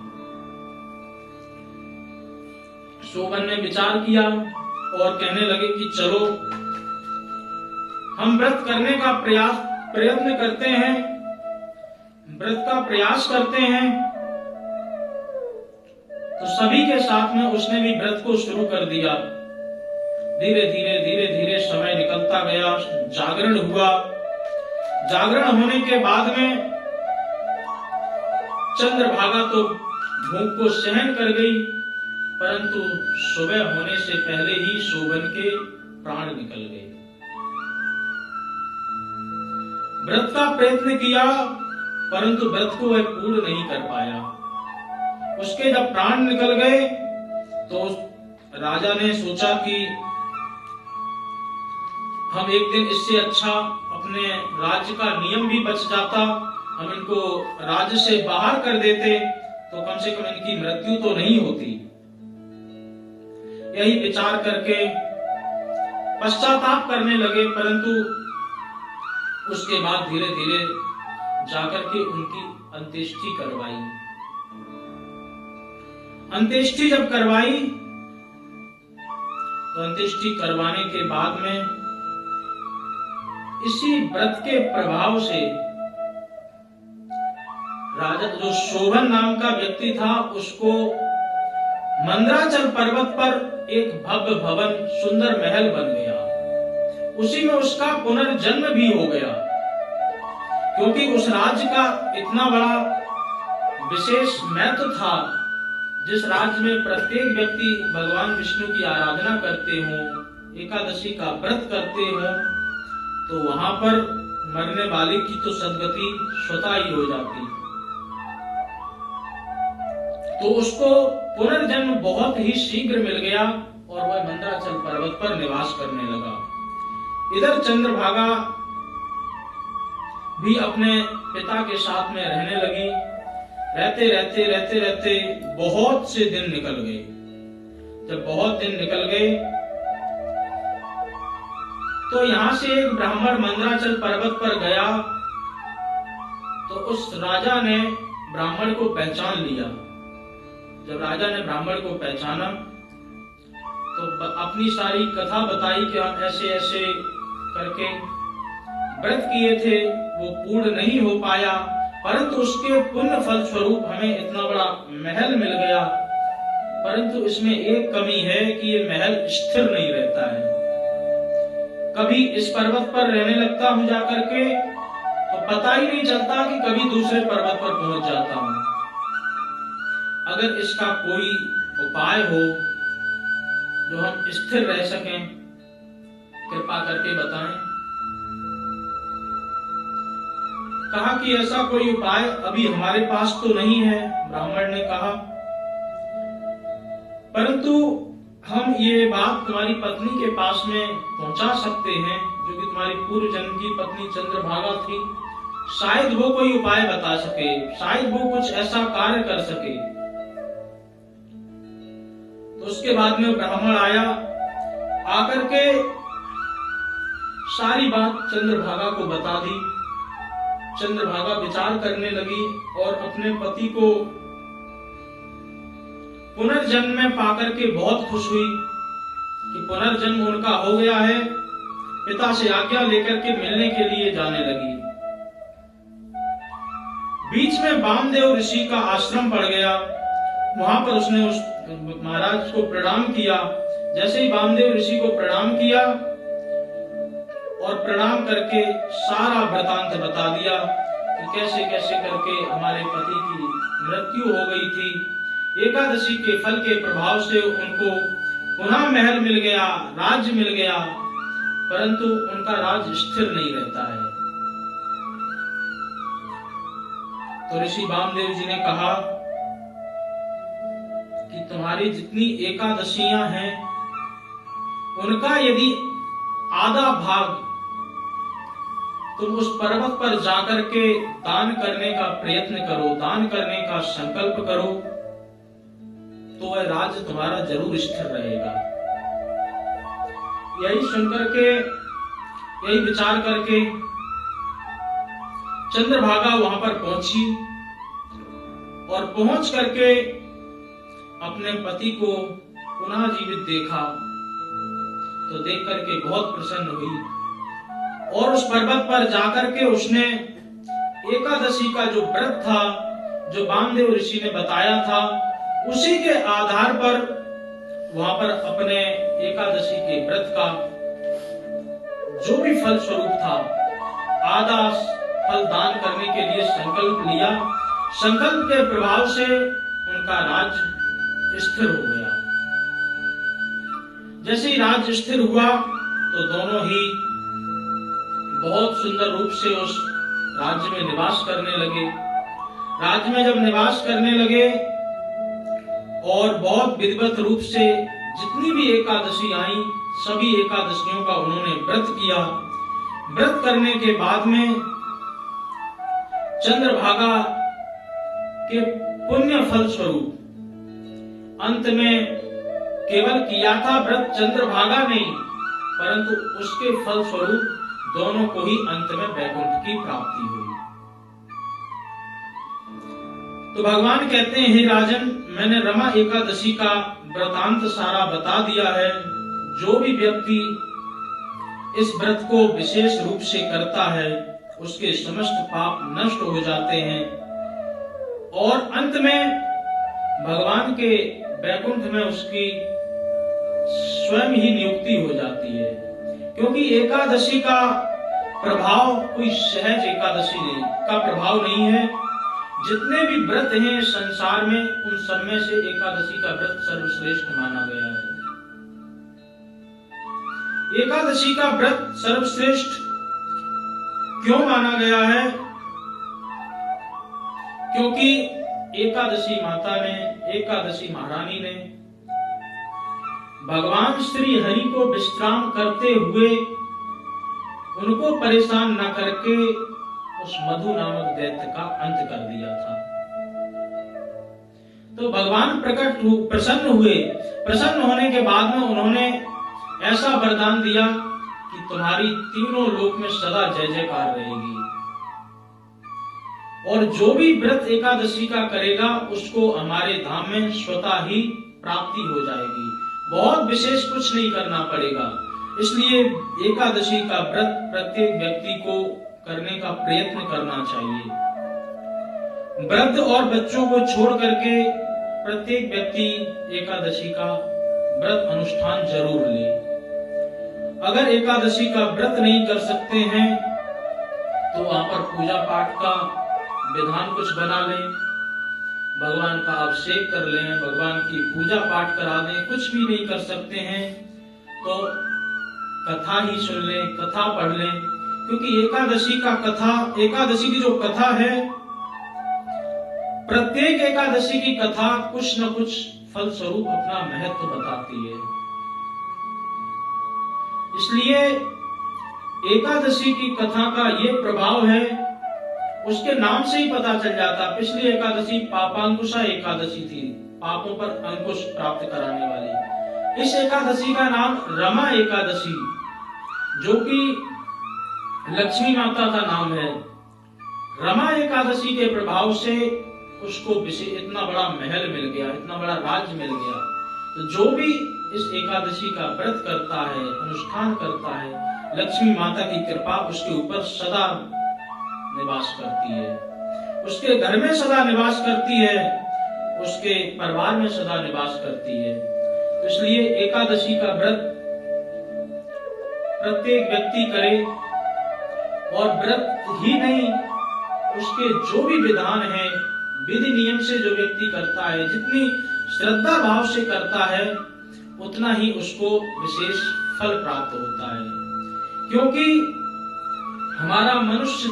शोभन ने विचार किया और कहने लगे कि चलो हम व्रत करने का प्रयत्न करते हैं, व्रत का प्रयास करते हैं। तो सभी के साथ में उसने भी व्रत को शुरू कर दिया। धीरे धीरे समय निकलता गया, जागरण हुआ। जागरण होने के बाद में चंद्रभागा तो भूख को सहन कर गई, परंतु सुबह होने से पहले ही शोभन के प्राण निकल गए। व्रत का प्रयत्न किया, परंतु व्रत को वह पूर्ण नहीं कर पाया। उसके जब प्राण निकल गए तो राजा ने सोचा कि हम एक दिन इससे अच्छा अपने राज्य का नियम भी बच जाता, हम इनको राज्य से बाहर कर देते तो कम से कम इनकी मृत्यु तो नहीं होती। यही विचार करके पश्चाताप करने लगे, परंतु उसके बाद धीरे धीरे जाकर के उनकी अंत्येष्टि करवाई। अंत्येष्टि जब करवाई तो अंत्येष्टि करवाने के बाद में इसी व्रत के प्रभाव से राजा जो शोभन नाम का व्यक्ति था उसको मंदराचल पर्वत पर एक भव्य भवन सुंदर महल बन गया। उसी में उसका पुनर्जन्म भी हो गया, क्योंकि उस राज्य का इतना बड़ा विशेष महत्व था। जिस राज्य में प्रत्येक व्यक्ति भगवान विष्णु की आराधना करते हो, एकादशी का व्रत करते हो, तो वहां पर मरने वाले की तो सदगति स्वतः ही हो जाती। तो उसको पुनर्जन्म बहुत ही शीघ्र मिल गया और वह मंदराचल पर्वत पर निवास करने लगा। इधर चंद्रभागा भी अपने पिता के साथ में रहने लगी। रहते रहते बहुत से दिन निकल गए। जब बहुत दिन निकल गए तो यहां से एक ब्राह्मण मंदराचल पर्वत पर गया, तो उस राजा ने ब्राह्मण को पहचान लिया। जब राजा ने ब्राह्मण को पहचाना तो अपनी सारी कथा बताई कि आप ऐसे ऐसे करके व्रत किए थे, वो पूर्ण नहीं हो पाया, परंतु उसके पुण्य फल स्वरूप हमें इतना बड़ा महल मिल गया। परंतु इसमें एक कमी है कि ये महल स्थिर नहीं रहता है। कभी इस पर्वत पर रहने लगता हूं जाकर के तो पता ही नहीं चलता कि कभी दूसरे पर्वत पर पहुंच जाता हूं। अगर इसका कोई उपाय हो जो हम स्थिर रह सकें, कृपा करके बताएं। कहा कि ऐसा कोई उपाय अभी हमारे पास तो नहीं है, ब्राह्मण ने कहा, परंतु हम ये बात तुम्हारी पत्नी के पास में पहुंचा सकते हैं, जो कि तुम्हारी पूर्व जन्म की पत्नी चंद्रभागा थी। शायद वो कोई उपाय बता सके, शायद वो कुछ ऐसा कार्य कर सके। तो उसके बाद में ब्राह्मण आया, आकर के सारी बात चंद्रभागा को बता दी। चंद्रभागा विचार करने लगी और अपने पति को पुनर्जन्म में पाकर के बहुत खुश हुई कि पुनर्जन्म उनका हो गया है। पिता से आज्ञा लेकर के मिलने के लिए जाने लगी। बीच में वामदेव ऋषि का आश्रम पड़ गया। वहां पर उसने उस महाराज को प्रणाम किया। जैसे ही वामदेव ऋषि को प्रणाम किया और प्रणाम करके सारा वृतांत बता दिया कि कैसे कैसे करके हमारे पति की मृत्यु हो गई थी। एकादशी के फल के प्रभाव से उनको पुनः महल मिल गया, राज्य मिल गया, परंतु उनका राज्य स्थिर नहीं रहता है। तो ऋषि वामदेव जी ने कहा कि तुम्हारी जितनी एकादशियां हैं उनका यदि आधा भाग तुम उस पर्वत पर जाकर के दान करने का प्रयत्न करो, दान करने का संकल्प करो, तो वह राज्य तुम्हारा जरूर स्थिर रहेगा। यही सुनकर के, यही विचार करके चंद्रभागा वहां पर पहुंची और पहुंच करके अपने पति को पुनः जीवित देखा तो देख करके बहुत प्रसन्न हुई और उस पर्वत पर जाकर के उसने एकादशी का जो व्रत था, जो वामदेव ऋषि ने बताया था, उसी के आधार पर वहां पर अपने एकादशी के व्रत का जो भी फल स्वरूप था आधा फल दान करने के लिए संकल्प लिया। संकल्प के प्रभाव से उनका राज्य स्थिर हो गया। जैसे ही राज्य स्थिर हुआ तो दोनों ही बहुत सुंदर रूप से उस राज्य में निवास करने लगे। राज्य में जब निवास करने लगे और बहुत विधिवत रूप से जितनी भी एकादशी आई, सभी एकादशियों का उन्होंने व्रत किया। व्रत करने के बाद में चंद्रभागा के पुण्य फल स्वरूप अंत में केवल किया था व्रत चंद्रभागा नहीं, परंतु उसके फल स्वरूप दोनों को ही अंत में वैकुंठ की प्राप्ति हुई। तो भगवान कहते हैं, हे राजन, मैंने रमा एकादशी का व्रतांत सारा बता दिया है। जो भी व्यक्ति इस व्रत को विशेष रूप से करता है उसके समस्त पाप नष्ट हो जाते हैं और अंत में भगवान के वैकुंठ में उसकी स्वयं ही नियुक्ति हो जाती है। क्योंकि एकादशी का प्रभाव कोई सहज एकादशी नहीं का प्रभाव नहीं है। जितने भी व्रत हैं संसार में, उन सब में से एकादशी का व्रत सर्वश्रेष्ठ माना गया है। एकादशी का व्रत सर्वश्रेष्ठ क्यों माना गया है? क्योंकि एकादशी माता ने, एकादशी महारानी ने भगवान श्री हरि को विश्राम करते हुए उनको परेशान न करके उस मधु नामक दैत्य का अंत कर दिया था। तो भगवान प्रसन्न हुए। प्रसन्न होने के बाद में उन्होंने ऐसा वरदान दिया कि तुम्हारी तीनों लोक में सदा जय जयकार रहेगी और जो भी व्रत एकादशी का करेगा उसको हमारे धाम में स्वतः ही प्राप्ति हो जाएगी। बहुत विशेष कुछ नहीं करना पड़ेगा। इसलिए एकादशी का व्रत प्रत्येक व्यक्ति को करने का प्रयत्न करना चाहिए। वृद्ध और बच्चों को छोड़ करके प्रत्येक व्यक्ति एकादशी का व्रत अनुष्ठान जरूर ले। अगर एकादशी का व्रत नहीं कर सकते हैं तो वहां पर पूजा पाठ का विधान कुछ बना लें, भगवान का अभिषेक कर लें, भगवान की पूजा पाठ करा दें। कुछ भी नहीं कर सकते हैं तो कथा ही सुन लें, कथा पढ़ लें। क्योंकि एकादशी का कथा, एकादशी की जो कथा है, प्रत्येक एकादशी की कथा कुछ न कुछ फल स्वरूप अपना महत्व बताती है। इसलिए एकादशी की कथा का ये प्रभाव है, उसके नाम से ही पता चल जाता। पिछली एकादशी पापांकुशा एकादशी थी, पापों पर अंकुश प्राप्त कराने वाली। इस एकादशी का नाम रमा एकादशी, जो कि लक्ष्मी माता का नाम है। रमा एकादशी के प्रभाव से उसको इतना बड़ा महल मिल गया, इतना बड़ा राज्य मिल गया। तो जो भी इस एकादशी का व्रत करता है, अनुष्ठान करता है, लक्ष्मी माता की कृपा उसके ऊपर सदा निवास करती है, उसके घर में सदा निवास करती है, उसके परिवार में सदा निवास करती है। तो इसलिए एकादशी का व्रत प्रत्येक व्यक्ति करे और व्रत ही नहीं, उसके जो भी विधान है, विधि नियम से जो व्यक्ति करता है, जितनी श्रद्धा भाव से करता है, उतना ही उसको विशेष फल प्राप्त होता है। क्योंकि हमारा मनुष्य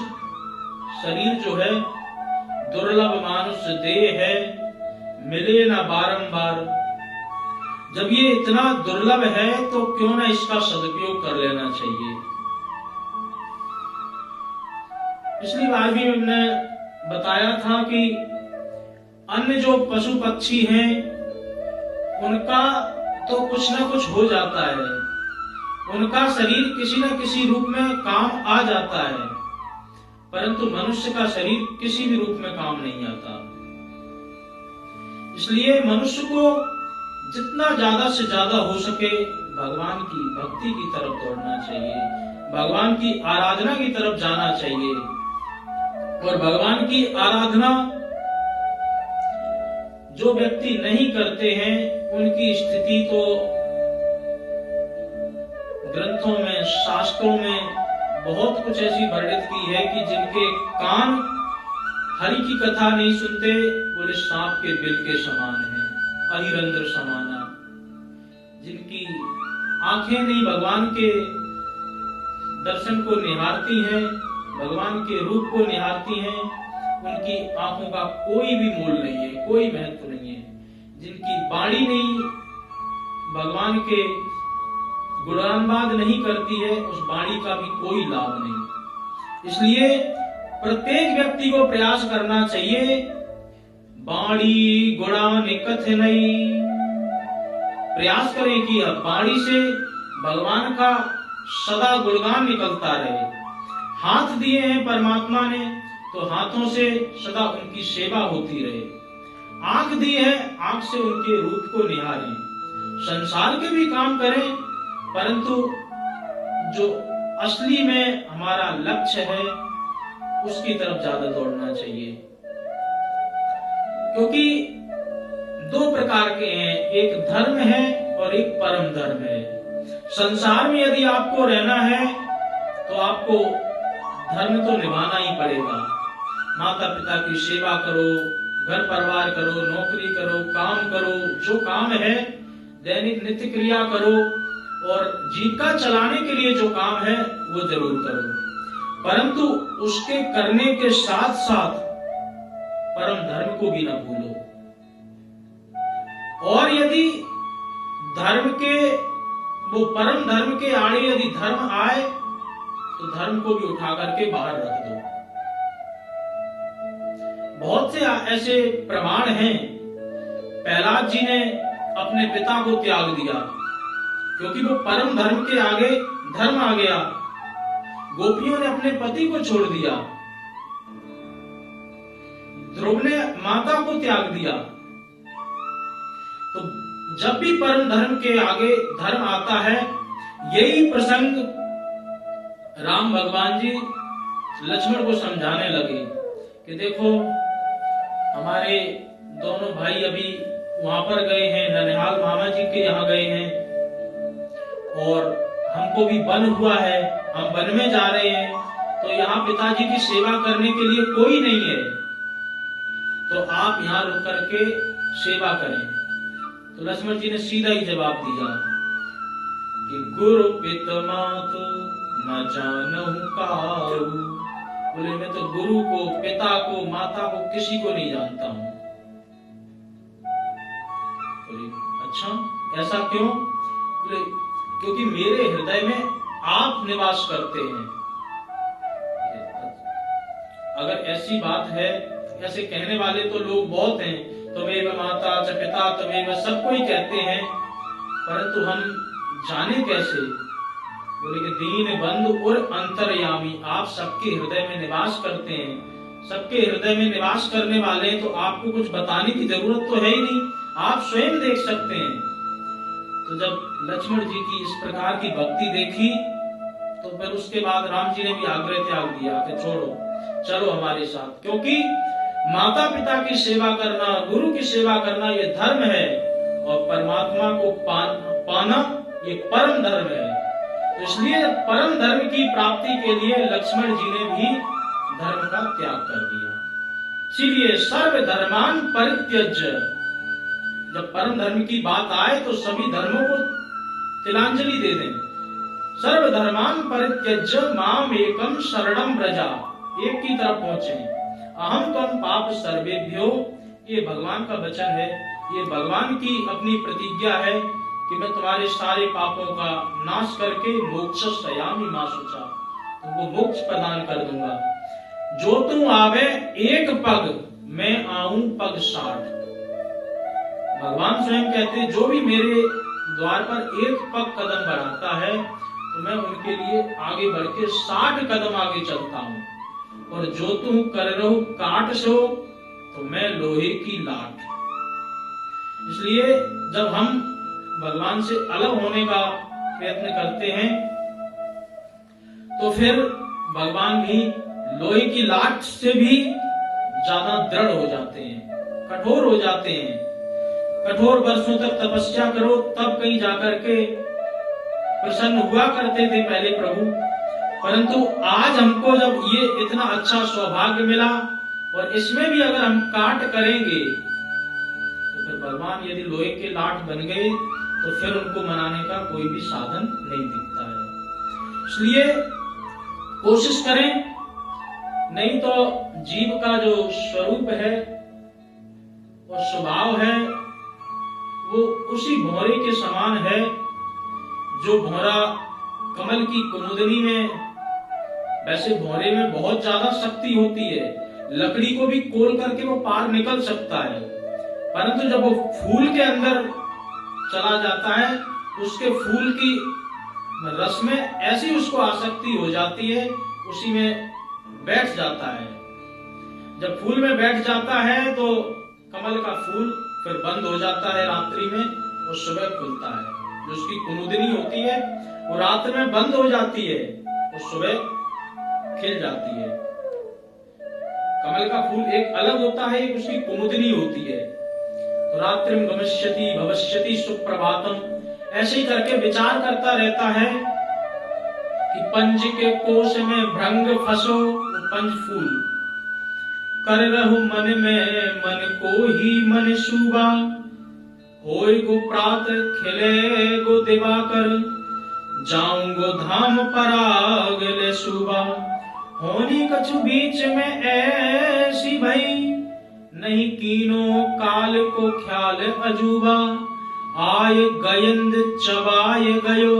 शरीर जो है दुर्लभ मानुष देह है, मिले ना बारंबार। जब ये इतना दुर्लभ है तो क्यों ना इसका सदुपयोग कर लेना चाहिए। पिछली बार भी हमने बताया था कि अन्य जो पशु पक्षी हैं उनका तो कुछ ना कुछ हो जाता है, उनका शरीर किसी न किसी रूप में काम आ जाता है, परंतु मनुष्य का शरीर किसी भी रूप में काम नहीं आता। इसलिए मनुष्य को जितना ज्यादा से ज्यादा हो सके भगवान की भक्ति की तरफ दौड़ना चाहिए, भगवान की आराधना की तरफ जाना चाहिए। और भगवान की आराधना जो व्यक्ति नहीं करते हैं उनकी स्थिति तो ग्रंथों में, शास्त्रों में बहुत कुछ ऐसी वर्णित की है कि जिनके कान हरि की कथा नहीं सुनते, बोले सांप के बिल के समान है, अहिरंद्र समाना। जिनकी आंखें नहीं भगवान के दर्शन को निहारती हैं, भगवान के रूप को निहारती हैं, उनकी आंखों का कोई भी मोल नहीं है, कोई महत्व नहीं है। जिनकी वाणी नहीं भगवान के गुणानुवाद नहीं करती है, उस वाणी का भी कोई लाभ नहीं। इसलिए प्रत्येक व्यक्ति को प्रयास करना चाहिए, वाणी गुणान कथनई, प्रयास करें कि वाणी से भगवान का सदा गुणगान निकलता रहे। हाथ दिए हैं परमात्मा ने, तो हाथों से सदा उनकी सेवा होती रहे। आंख दी है, आंख से उनके रूप को निहारें। संसार के भी काम करें, परंतु जो असली में हमारा लक्ष्य है उसकी तरफ ज्यादा दौड़ना चाहिए। क्योंकि दो प्रकार के हैं, एक धर्म है और एक परम धर्म है। संसार में यदि आपको रहना है तो आपको धर्म तो निभाना ही पड़ेगा। माता पिता की सेवा करो, घर परिवार करो, नौकरी करो, काम करो, जो काम है दैनिक नित्य क्रिया करो, और जीविका चलाने के लिए जो काम है वो जरूर करो। परंतु उसके करने के साथ साथ परम धर्म को भी न भूलो। और यदि धर्म के वो परम धर्म के आड़े यदि धर्म आए तो धर्म को भी उठा करके बाहर रख दो। बहुत से ऐसे प्रमाण हैं। प्रहलाद जी ने अपने पिता को त्याग दिया क्योंकि वो परम धर्म के आगे धर्म आ गया। गोपियों ने अपने पति को छोड़ दिया। ध्रुव ने माता को त्याग दिया। तो जब भी परम धर्म के आगे धर्म आता है, यही प्रसंग राम भगवान जी लक्ष्मण को समझाने लगे कि देखो हमारे दोनों भाई अभी वहां पर गए हैं, ननिहाल मामा जी के यहाँ गए हैं, और हमको भी वन हुआ है, हम वन में जा रहे हैं, तो यहाँ पिताजी की सेवा करने के लिए कोई नहीं है, तो आप यहाँ रुक करके सेवा करें। तो लक्ष्मण जी ने सीधा ही जवाब दिया कि गुरु पिता मात न जानहु काहू। बोले मैं तो गुरु को, पिता को, माता को, किसी को नहीं जानता हूं। बोले अच्छा ऐसा क्यों? बोले क्योंकि मेरे हृदय में आप निवास करते हैं। अगर ऐसी बात है, ऐसे कहने वाले तो लोग बहुत हैं, तमेव माता च पिता तमेव, सबको ही कहते हैं, परंतु हम जाने कैसे? बोले कि दीन बंधु और अंतर्यामी, आप सबके हृदय में निवास करते हैं, सबके हृदय में निवास करने वाले, तो आपको कुछ बताने की जरूरत तो है ही नहीं, आप स्वयं देख सकते हैं। तो जब लक्ष्मण जी की इस प्रकार की भक्ति देखी तो फिर उसके बाद राम जी ने भी आग्रह त्याग दिया कि छोड़ो, चलो हमारे साथ, क्योंकि माता पिता की सेवा करना, गुरु की सेवा करना ये धर्म है, और परमात्मा को पाना ये परम धर्म है। तो इसलिए परम धर्म की प्राप्ति के लिए लक्ष्मण जी ने भी धर्म का त्याग कर दिया। इसीलिए सर्व धर्मान परित्यज्य, जब परम धर्म की बात आए तो सभी धर्मों को तिलांजलि दे दें। सर्व धर्मान परित्यज्य माम एकम शरणम व्रजा, एक की तरफ पहुंचे। अहम त्वं पाप सर्वेभ्यो, ये भगवान का वचन है, ये भगवान की अपनी प्रतिज्ञा है कि मैं तुम्हारे सारे पापों का नाश करके मोक्षयिष्यामि मा शुचा, तुमको मोक्ष प्रदान कर दूंगा। जो तू आवे एक पग, मैं आऊं पग 60। भगवान स्वयं कहते जो भी मेरे द्वार पर एक पग कदम बढ़ाता है तो मैं उनके लिए आगे बढ़ के 60 कदम आगे चलता हूँ। और जो तू कर रहो काट सो, तो मैं लोहे की लाट। इसलिए जब हम भगवान से अलग होने का प्रयत्न करते हैं तो फिर भगवान भी लोहे की लाट से भी ज्यादा दृढ़ हो जाते हैं, कठोर हो जाते हैं। कठोर वर्षों तक तपस्या करो तब कहीं जाकर के प्रसन्न हुआ करते थे पहले प्रभु, परंतु आज हमको जब ये इतना अच्छा सौभाग्य मिला और इसमें भी अगर हम काट करेंगे तो फिर भगवान यदि लोहे के लाट बन गए तो फिर उनको मनाने का कोई भी साधन नहीं दिखता है। इसलिए कोशिश करें, नहीं तो जीव का जो स्वरूप है और स्वभाव है वो उसी भौरे के समान है। जो भौरा कमल की कुमुदनी में, वैसे भौरे में बहुत ज्यादा शक्ति होती है, लकड़ी को भी कोल करके वो पार निकल सकता है, परंतु जब वो फूल के अंदर चला जाता है उसके फूल की रस में ऐसी उसको आसक्ति हो जाती है, उसी में बैठ जाता है। जब फूल में बैठ जाता है तो कमल का फूल फिर बंद हो जाता है रात्रि में और सुबह खुलता है। जो उसकी कुमुदनी होती है वो रात में बंद हो जाती है और सुबह खिल जाती है। कमल का फूल एक अलग होता है, एक उसकी कुमुदनी होती है। तो रात्रिम गमिष्यति भविष्यति सुप्रभातम, ऐसे ही करके विचार करता रहता है कि पंज के कोश में भृंग फसो, पंज फूल कर रहु मन में, मन को ही मन शुभा, होय गो प्रात खिले गो दिवाकर, जाऊंगो धाम पराग ले सुबा, होनी कछु बीच में ऐसी भई, नहीं कीनो काल को ख्याल अजूबा, आय गयंद चबाय गयो,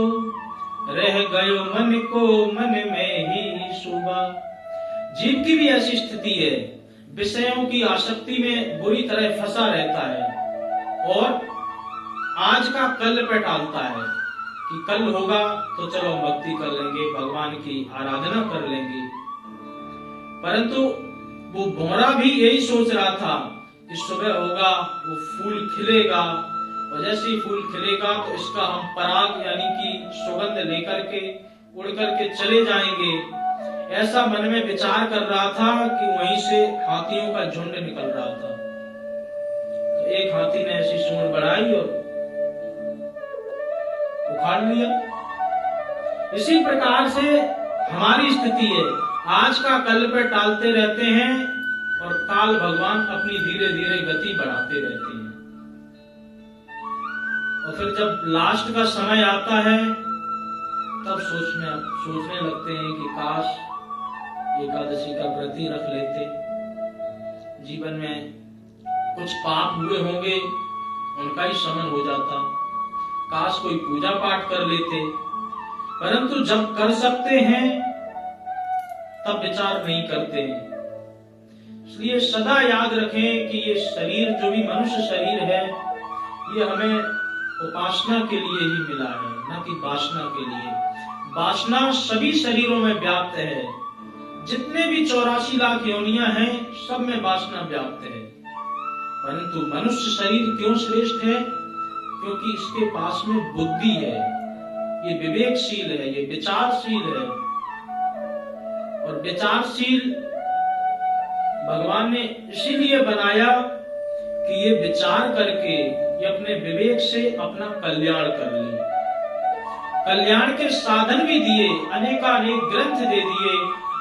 रह गयो मन को मन में ही सुबा। जीव की भी ऐसी स्थिति है, विषयों की आसक्ति में बुरी तरह फंसा रहता है और आज का कल पे टालता है कि कल होगा तो चलो भक्ति कर लेंगे, भगवान की आराधना कर लेंगे। परंतु वो भौरा भी यही सोच रहा था कि सुबह होगा, वो फूल खिलेगा और जैसे ही फूल खिलेगा तो इसका हम पराग यानी कि सुगंध लेकर के उड़ करके चले जाएंगे। ऐसा मन में विचार कर रहा था कि वहीं से हाथियों का झुंड निकल रहा था। तो एक हाथी ने ऐसी सूंड बढ़ाई और उखाड़ लिया। इसी प्रकार से हमारी स्थिति है, आज का कल पे टालते रहते हैं और काल भगवान अपनी धीरे धीरे गति बढ़ाते रहते हैं। और फिर जब लास्ट का समय आता है तब सोचने लगते हैं कि काश एकादशी का व्रत ही रख लेते, जीवन में कुछ पाप हुए होंगे उनका ही शमन हो जाता, काश कोई पूजा पाठ कर लेते। परंतु जब कर सकते हैं तब विचार नहीं करते हैं। इसलिए सदा याद रखें कि ये शरीर जो भी मनुष्य शरीर है ये हमें उपासना के लिए ही मिला है, न कि वासना के लिए। वासना सभी शरीरों में व्याप्त है, जितने भी 84 लाख योनियां हैं सब में वासना व्याप्त है। परंतु मनुष्य शरीर क्यों श्रेष्ठ है? क्योंकि इसके पास में बुद्धि है, ये विवेकशील है, ये विचारशील है। और विचारशील भगवान ने इसीलिए बनाया कि ये विचार करके ये अपने विवेक से अपना कल्याण कर ले। कल्याण के साधन भी दिए, अनेकानेक ग्रंथ दे दिए,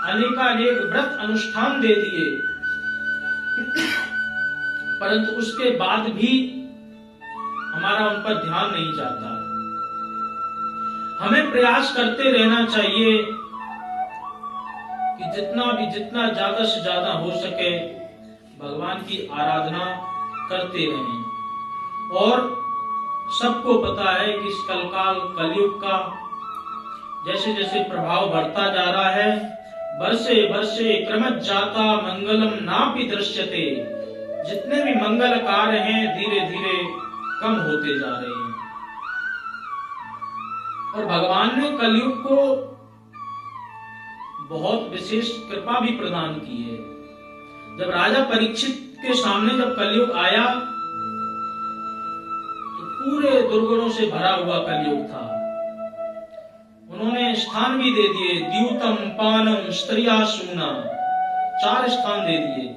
अनेकानेक व्रत अनुष्ठान दे दिए, परंतु उसके बाद भी हमारा उन पर ध्यान नहीं जाता। हमें प्रयास करते रहना चाहिए कि जितना ज्यादा से ज्यादा हो सके भगवान की आराधना करते रहें। और सबको पता है कि इस कलयुग का जैसे जैसे प्रभाव बढ़ता जा रहा है, वर्षे वर्षे क्रमश जाता मंगलम नापि दृश्यते, जितने भी मंगल कार्य हैं धीरे धीरे कम होते जा रहे हैं। और भगवान ने कलयुग को बहुत विशेष कृपा भी प्रदान की है। जब राजा परीक्षित के सामने जब कलयुग आया तो पूरे दुर्गुणों से भरा हुआ कलयुग था। उन्होंने स्थान भी दे दिए, द्यूतम पानम स्त्रिया सूना, 4 स्थान दे दिए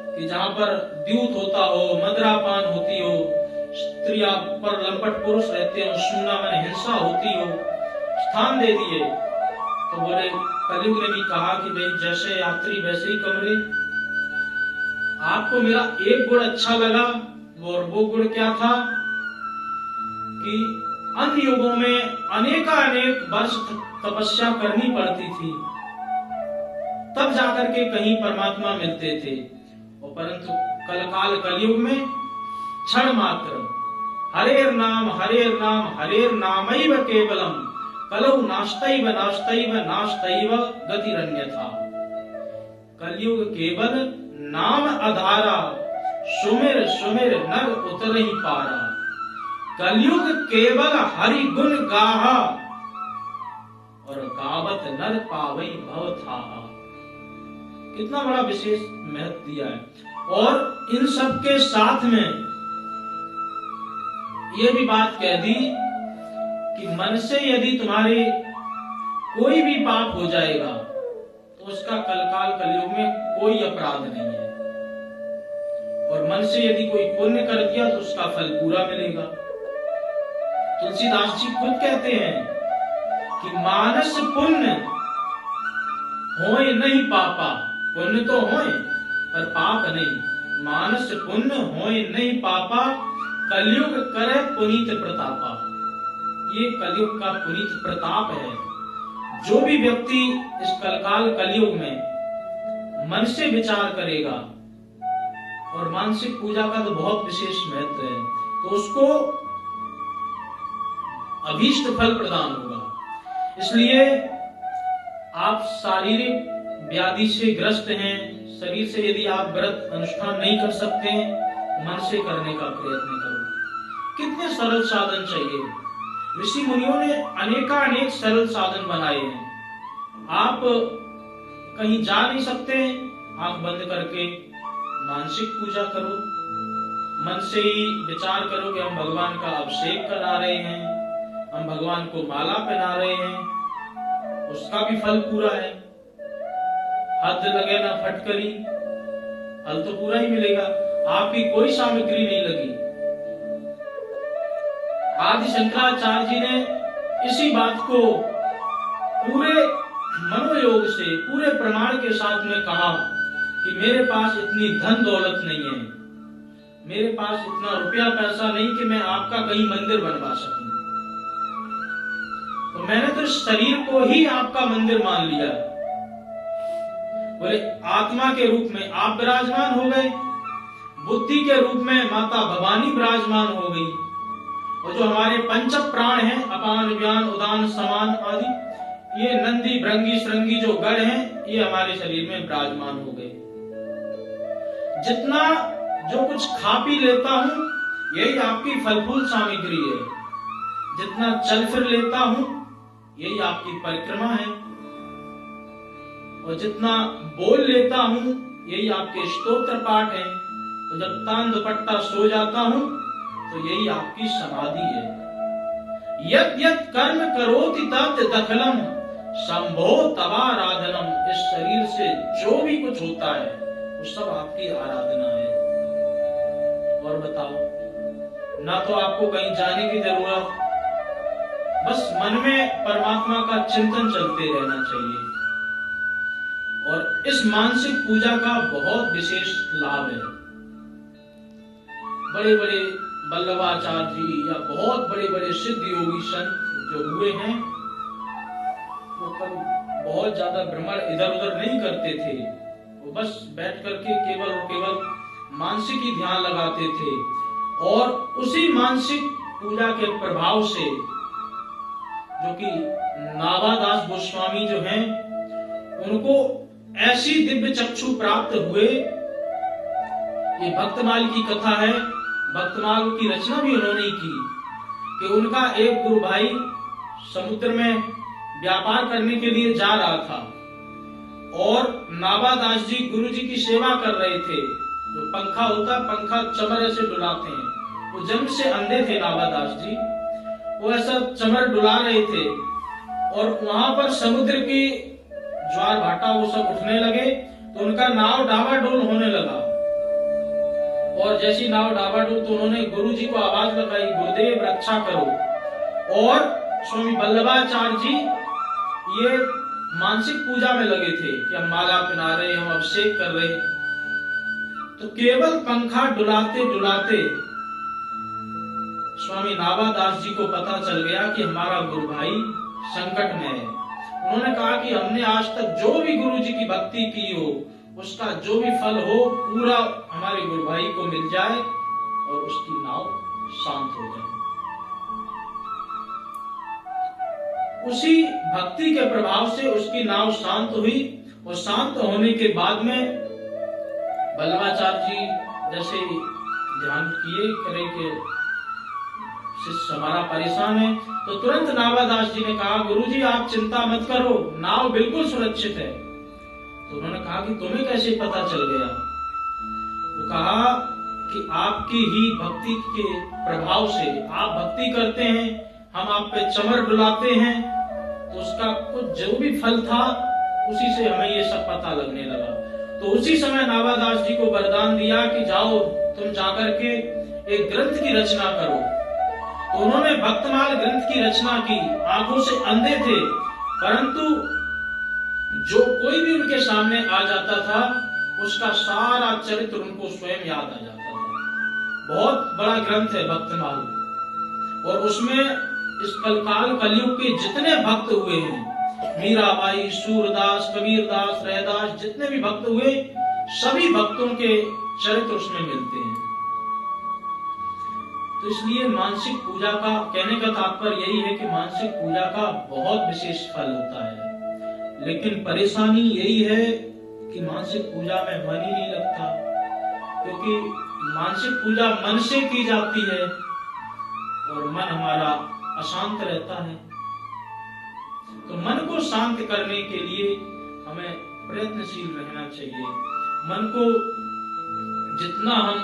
कि जहां पर द्यूत होता हो, मदिरापान होती हो, स्त्रिया पर लंपट पुरुष रहते हो, सूना में हिंसा होती हो, स्थान दे दिए। तो बोले, कलयुग ने भी कहा कि भाई जैसे यात्री वैसे ही कमरे। आपको मेरा एक गुण अच्छा लगा, वो गुण क्या था कि अन्य युगों में अनेक वर्ष तपस्या करनी पड़ती थी, तब जाकर के कहीं परमात्मा मिलते थे। और परंतु कलयुग में क्षण मात्र हरेर नाम हरेर नामैव केवलम कलौ नास्तैव नास्तैव नास्तैव गतिरन्यथा। कलयुग केवल नाम आधारा, सुमिर सुमिर नर उतर ही पारा। कलयुग केवल हरि गुण गाहा, और गावत नर पावई भव था। कितना बड़ा विशेष महत्व दिया है। और इन सब के साथ में ये भी बात कह दी कि मन से यदि तुम्हारे कोई भी पाप हो जाएगा तो उसका कलकाल कलयुग में कोई अपराध नहीं है, और मन से यदि कोई पुण्य कर दिया तो उसका फल पूरा मिलेगा। तुलसीदास जी खुद कहते हैं कि मानस पुण्य होए नहीं पापा, पुण्य तो होए पर पाप नहीं। मानस पुण्य होए नहीं पापा, कलयुग करे पुनीत प्रतापा। ये कलयुग का पुनीत प्रताप है। जो भी व्यक्ति इस कलकाल कलयुग में मन से विचार करेगा, और मानसिक पूजा का तो बहुत विशेष महत्व है, तो उसको अभीष्ट फल प्रदान होगा। इसलिए आप शारीरिक व्याधि से ग्रस्त हैं, शरीर से यदि आप व्रत अनुष्ठान नहीं कर सकते, मन से करने का प्रयत्न करो। कितने सरल साधन चाहिए। ऋषि मुनियों ने अनेक सरल साधन बनाए हैं। आप कहीं जा नहीं सकते, आंख बंद करके मानसिक पूजा करो। मन से ही विचार करो कि हम भगवान का अभिषेक करा रहे हैं, हम भगवान को माला पहना रहे हैं, उसका भी फल पूरा है। हद लगे ना फटकरी, फल तो पूरा ही मिलेगा। आपकी कोई सामग्री नहीं लगी। आदि शंकराचार्य जी ने इसी बात को पूरे मनोयोग से, पूरे प्रमाण के साथ में कहा कि मेरे पास इतनी धन दौलत नहीं है, मेरे पास इतना रुपया पैसा नहीं कि मैं आपका कहीं मंदिर बनवा सकूं, तो मैंने तो शरीर को ही आपका मंदिर मान लिया। बोले आत्मा के रूप में आप विराजमान हो गए, बुद्धि के रूप में माता भवानी विराजमान हो गई, और जो हमारे पंच प्राण हैं, अपान व्यान उदान समान आदि, ये नंदी भृंगी श्रृंगी जो गण हैं, ये हमारे शरीर में विराजमान हो गए। जितना जो कुछ खा पी लेता हूं, यही आपकी फल फूल सामग्री है। जितना चल फिर लेता हूं, यही आपकी परिक्रमा है, और जितना बोल लेता हूं, यही आपके स्तोत्र पाठ है। तो जब तान दुपट्टा सो जाता हूं, तो यही आपकी समाधि है। यत् यत् कर्म करोति तत् दखलम शंभो तवाराधनम। इस शरीर से जो भी कुछ होता है वो सब आपकी आराधना है। और बताओ, ना तो आपको कहीं जाने की जरूरत, बस मन में परमात्मा का चिंतन चलते रहना चाहिए। और इस मानसिक पूजा का बहुत विशेष लाभ है। बड़े बड़े वल्लभाचार्य जी या बहुत बड़े बड़े सिद्ध योगी संत जो हुए हैं, वो कभी बहुत ज्यादा भ्रमण इधर उधर नहीं करते थे। वो बस बैठ करके केवल और केवल मानसिक ही ध्यान लगाते थे, और उसी मानसिक पूजा के प्रभाव से, जो कि नावादास गोस्वामी जो हैं, उनको ऐसी दिव्य चक्षु प्राप्त हुए। ये भक्तमाल की कथा है, भक्तमाल की रचना भी उन्होंने की, कि उनका एक गुरु भाई समुद्र में व्यापार करने के लिए जा रहा था, और नावादास जी गुरु जी की सेवा कर रहे थे। जो पंखा होता, पंखा चमर से डुलाते हैं, वो जन्म से अंधे थे नावादास जी, वो ऐसा चमर डुला रहे थे, और वहां पर समुद्र की ज्वार भाटा वो सब उठने लगे, तो उनका नाव डावाडोल होने लगा। और जैसी नाव डावाडोल, तो उन्होंने गुरु जी को आवाज लगाई, गुरुदेव रक्षा करो। और स्वामी वल्लभाचार्य जी ये मानसिक पूजा में लगे थे कि हम माला पहना रहे, हम अभिषेक कर रहे। तो केवल पंखा डुलाते डुलाते स्वामी नावादास जी को पता चल गया कि हमारा गुरु भाई संकट में है। उन्होंने कहा कि हमने आज तक जो भी गुरु जी की भक्ति की हो, उसका जो भी फल हो, पूरा हमारे गुरु भाई को मिल जाए और उसकी नाव शांत हो जाए। उसी भक्ति के प्रभाव से उसकी नाव शांत हुई, और शांत होने के बाद में वल्लभाचार्य जी जैसे ध्यान किए करे कि शिष्य हमारा परेशान है, तो तुरंत नावादास जी ने कहा, गुरुजी आप चिंता मत करो, नाव बिल्कुल सुरक्षित है। तो उन्होंने कहा कि तुम्हें कैसे पता चल गया? वो कहा कि आपकी ही भक्ति के प्रभाव से, आप भक्ति करते हैं, हम आप पे चमर बुलाते हैं, तो उसका कुछ जो भी फल था उसी से हमें ये सब पता लगने लगा। तो उसी समय नावादास जी को वरदान दिया कि जाओ तुम जाकर के एक ग्रंथ की रचना करो। तो उन्होंने भक्तमाल ग्रंथ की रचना की। आंखों से अंधे थे, परंतु जो कोई भी उनके सामने आ जाता था उसका सारा चरित्र उनको स्वयं याद आ जाता था। बहुत बड़ा ग्रंथ है भक्तमाल, और उसमें इस कलकाल कलयुग के जितने भक्त हुए हैं, मीराबाई, सूरदास, कबीरदास, रैदास, जितने भी भक्त हुए, सभी भक्तों के चरित्र उसमें मिलते हैं। तो इसलिए मानसिक पूजा का कहने का तात्पर्य यही है कि मानसिक पूजा का बहुत विशेष फल होता है, लेकिन परेशानी यही है कि मानसिक पूजा में मन ही नहीं लगता, क्योंकि मानसिक पूजा मन से की जाती है और मन हमारा अशांत रहता है। तो मन को शांत करने के लिए हमें प्रयत्नशील रहना चाहिए। मन को जितना हम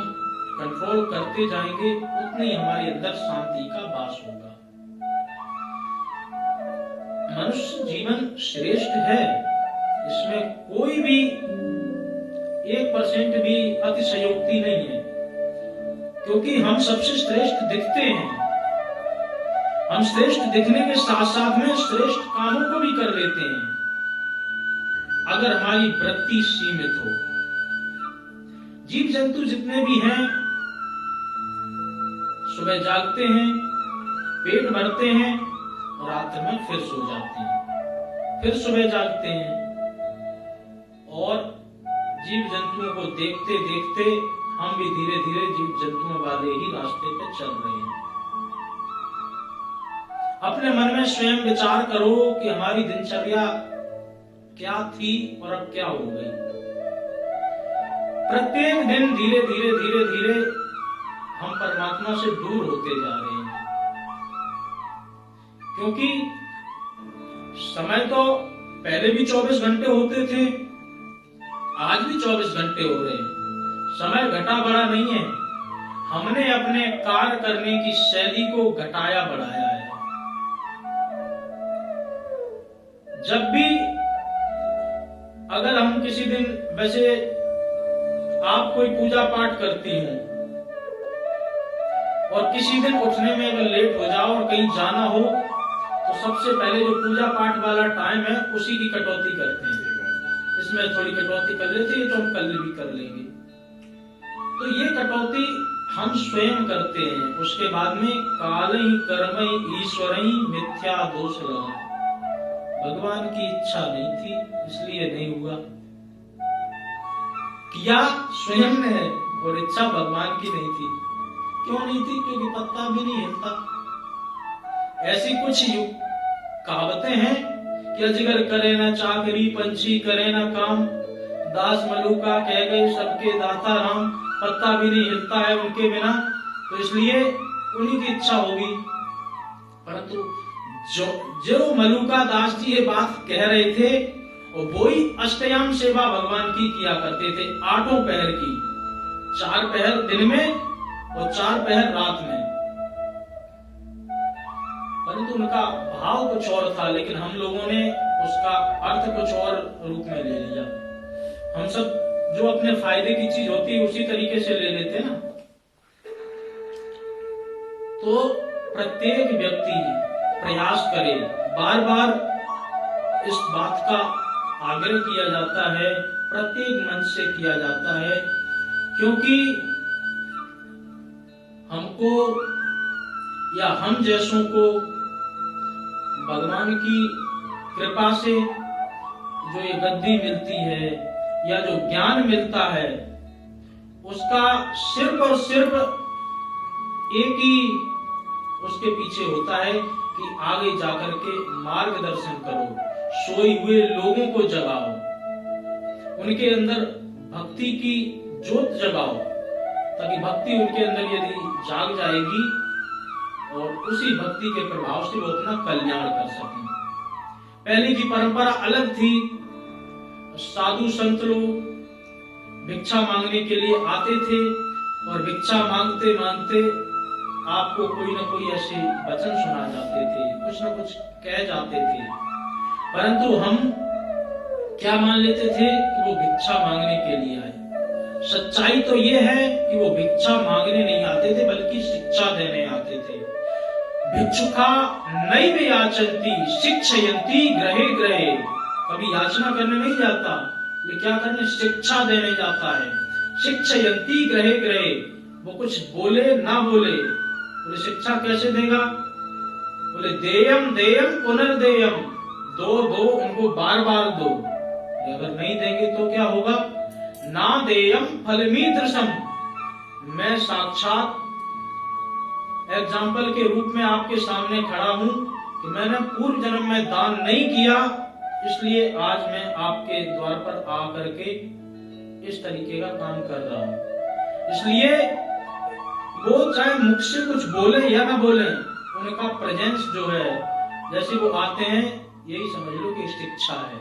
कंट्रोल करते जाएंगे उतनी हमारे अंदर शांति का वास होगा। मनुष्य जीवन श्रेष्ठ है, इसमें कोई भी 1% भी अतिशयोक्ति नहीं है, क्योंकि हम सबसे श्रेष्ठ दिखते हैं। हम श्रेष्ठ दिखने के साथ साथ में श्रेष्ठ कामों को भी कर लेते हैं, अगर हमारी वृत्ति सीमित हो। जीव जंतु जितने भी हैं, सुबह जागते हैं, पेट भरते हैं, रात में फिर सो जाते हैं, फिर सुबह जागते हैं, और जीव जंतुओं को देखते देखते हम भी धीरे धीरे जीव जंतुओं वाले ही रास्ते पे चल रहे हैं। अपने मन में स्वयं विचार करो कि हमारी दिनचर्या क्या थी और अब क्या हो गई। प्रत्येक दिन धीरे धीरे धीरे धीरे हम परमात्मा से दूर होते जा रहे हैं, क्योंकि समय तो पहले भी 24 घंटे होते थे, आज भी 24 घंटे हो रहे हैं। समय घटा बढ़ा नहीं है, हमने अपने कार्य करने की शैली को घटाया बढ़ाया है। जब भी अगर हम किसी दिन, वैसे आप कोई पूजा पाठ करती हैं और किसी दिन उठने में अगर लेट हो जाओ और कहीं जाना हो, तो सबसे पहले जो पूजा पाठ वाला टाइम है उसी की कटौती करते हैं। इसमें थोड़ी कटौती कर लेते हैं तो हम कल भी कर लेंगे। तो ये कटौती हम स्वयं करते हैं। उसके बाद में कालहि कर्महि ईश्वरहि मिथ्या दोष लगा। भगवान की इच्छा नहीं थी इसलिए नहीं हुआ, किया स्वयं ने है और इच्छा भगवान की नहीं थी। क्यों नहीं थी? क्योंकि पत्ता भी नहीं हिलता। ऐसी कुछ कहावतें हैं कि अजगर करे ना चाकरी, पंछी करे ना काम, दास मलूका कह गए सबके दाता राम, पत्ता भी नहीं हिलता है उनके बिना, तो इसलिए उन्हीं की इच्छा होगी। परंतु जो मलूका दास जी ये बात कह रहे थे, और वो ही अष्टयाम सेवा भगवान की किया करते थे, 8 पहर की, 4 पहर दिन में और 4 पहर रात में। परंतु उनका भाव कुछ और था, लेकिन हम लोगों ने उसका अर्थ कुछ और रूप में ले लिया। हम सब जो अपने फायदे की चीज होती है उसी तरीके से ले लेते ना। तो प्रत्येक व्यक्ति प्रयास करे, बार बार इस बात का आग्रह किया जाता है, प्रत्येक मन से किया जाता है, क्योंकि हमको या हम जैसों को भगवान की कृपा से जो ये गद्दी मिलती है या जो ज्ञान मिलता है, उसका सिर्फ और सिर्फ एक ही उसके पीछे होता है कि आगे जाकर के मार्गदर्शन करो, सोए हुए लोगों को जगाओ, उनके अंदर भक्ति की ज्योत जगाओ, ताकि भक्ति उनके अंदर यदि जाग जाएगी और उसी भक्ति के प्रभाव से वो अपना कल्याण कर सकें। पहले की परंपरा अलग थी, साधु संत लोग भिक्षा मांगने के लिए आते थे और भिक्षा मांगते मांगते आपको कोई ना कोई ऐसे वचन सुना जाते थे, कुछ ना कुछ कह जाते थे, परंतु हम क्या मान लेते थे कि वो भिक्षा मांगने के लिए आए। सच्चाई तो ये है कि वो भिक्षा मांगने नहीं आते थे बल्कि शिक्षा देने आते थे। भिक्षुका नैव याचन्ति शिक्षयन्ति गृहे गृहे। कभी याचना करने नहीं जाता, ये क्या करने, शिक्षा देने जाता है। शिक्षयन्ति गृहे गृहे, वो कुछ बोले ना बोले, बोले शिक्षा कैसे देगा, बोले देयम देयम पुनर्देयम, दो दो उनको बार बार दो। अगर नहीं देंगे तो क्या होगा, ना देयम फलमीदृशम। मैं साक्षात एग्जाम्पल के रूप में आपके सामने खड़ा हूं कि मैंने पूर्व जन्म में दान नहीं किया, इसलिए आज मैं आपके द्वार पर आकर के इस तरीके का काम कर रहा हूं। इसलिए वो चाहे मुख से कुछ बोले या ना बोले, उनका प्रेजेंस जो है, जैसे वो आते हैं यही समझ लो कि शिक्षा है।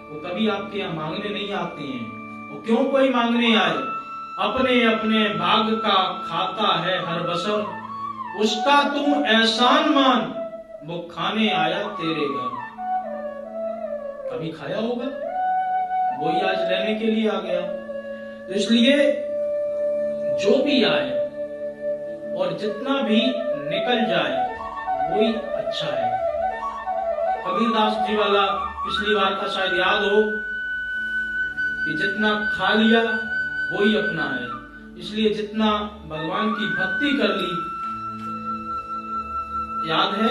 वो कभी आपके यहाँ मांगने नहीं आते हैं। वो क्यों कोई मांगने आए, अपने अपने भाग का खाता है हर बसर, उसका तू एहसान मान, वो खाने आया तेरे घर। कभी खाया होगा, वही आज लेने के लिए आ गया। तो इसलिए जो भी आए और जितना भी निकल जाए वही अच्छा है। कबीरदास जी वाला पिछली बार का शायद याद हो कि जितना खा लिया वही अपना है, इसलिए जितना भगवान की भक्ति कर ली, याद है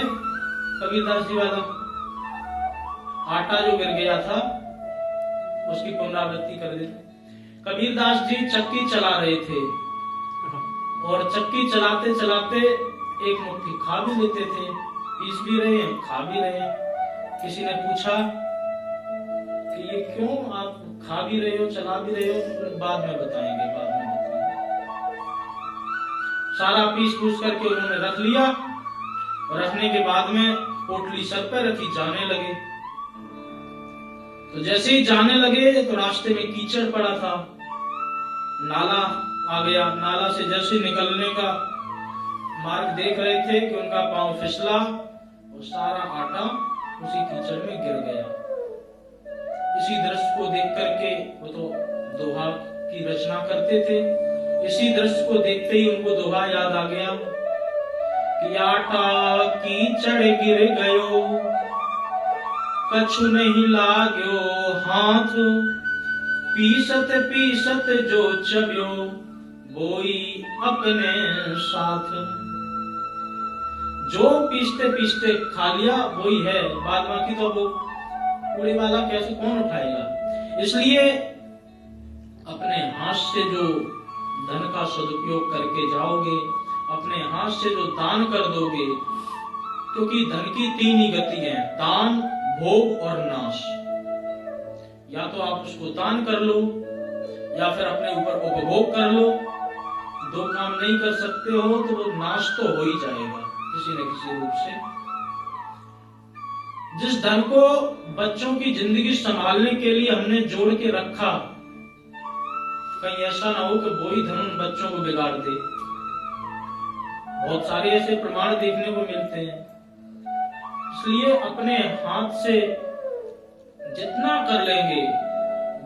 कबीरदास जी वाला, आटा जो गिर गया था उसकी पुनरावृत्ति कर देते। कबीरदास जी चक्की चला रहे थे और चक्की चलाते चलाते एक मुट्ठी खा भी लेते थे, पीस भी रहे हैं, खा भी रहे हैं। किसी ने पूछा कि ये क्यों आप खा भी रहे हो, चला भी रहे हो, तो बाद में बताएंगे। सारा पीस पूछ करके उन्होंने रख लिया और रखने के बाद में पोटली सर पर रखी, जाने लगे। तो जैसे ही जाने लगे तो रास्ते में कीचड़ पड़ा था, नाला आ गया। नाला से जैसे निकलने का मार्ग देख रहे थे कि उनका पांव फिसला और सारा आटा उसी कीचड़ में गिर गया। इसी दृश्य को देख करके, वो तो दोहा की रचना करते थे, इसी दृश्य को देखते ही उनको दोहा याद आ गया कि आटा कीचड़ गिर गयो, कछु नहीं लाग्यो हाथ, पीसत पीसत जो चब्यो, बोई अपने साथ। जो पीसते पीसते खा लिया वही है, बाद बाकी तो वो कूड़े वाला कैसे कौन उठाएगा। इसलिए अपने हाथ से जो धन का सदुपयोग करके जाओगे, अपने हाथ से जो दान कर दोगे, क्योंकि धन की तीन ही गति है, दान, भोग और नाश। या तो आप उसको दान कर लो या फिर अपने ऊपर उपभोग कर लो। दो काम नहीं कर सकते हो तो वो नाश तो हो ही जाएगा किसी न किसी रूप से। जिस धन को बच्चों की जिंदगी संभालने के लिए हमने जोड़ के रखा, कहीं ऐसा ना हो कि वही धन उन बच्चों को बिगाड़ दे। बहुत सारे ऐसे प्रमाण देखने को मिलते हैं। इसलिए अपने हाथ से जितना कर लेंगे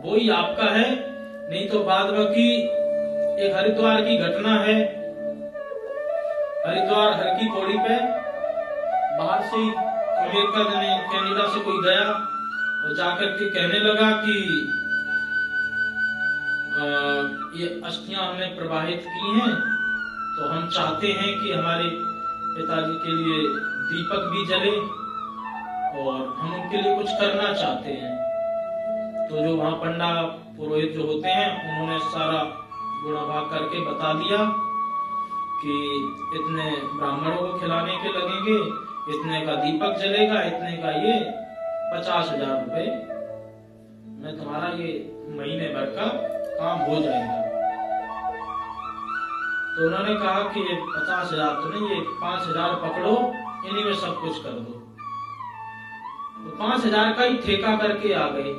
वही आपका है, नहीं तो बाद बाकी। एक हरिद्वार की घटना है, हरिद्वार हर की पौड़ी पे बाहर से अमेरिका कनाडा से कोई गया और जाकर के कहने लगा कि ये अस्थियां हमने प्रवाहित की हैं, तो हम चाहते हैं कि हमारे पिताजी के लिए दीपक भी जले और हम उनके लिए कुछ करना चाहते हैं। तो जो वहां पंडा पुरोहित जो होते हैं, उन्होंने सारा गुणा भाग करके बता दिया कि इतने ब्राह्मणों को खिलाने के लगेंगे, इतने का दीपक जलेगा, इतने का ये 50,000 रुपए में तुम्हारा ये महीने भर का काम हो जाएगा। तो उन्होंने कहा कि ये 50,000 तो नहीं, ये 5,000 पकड़ो, इन्हीं में सब कुछ कर दो। तो 5,000 का ही ठेका करके आ गए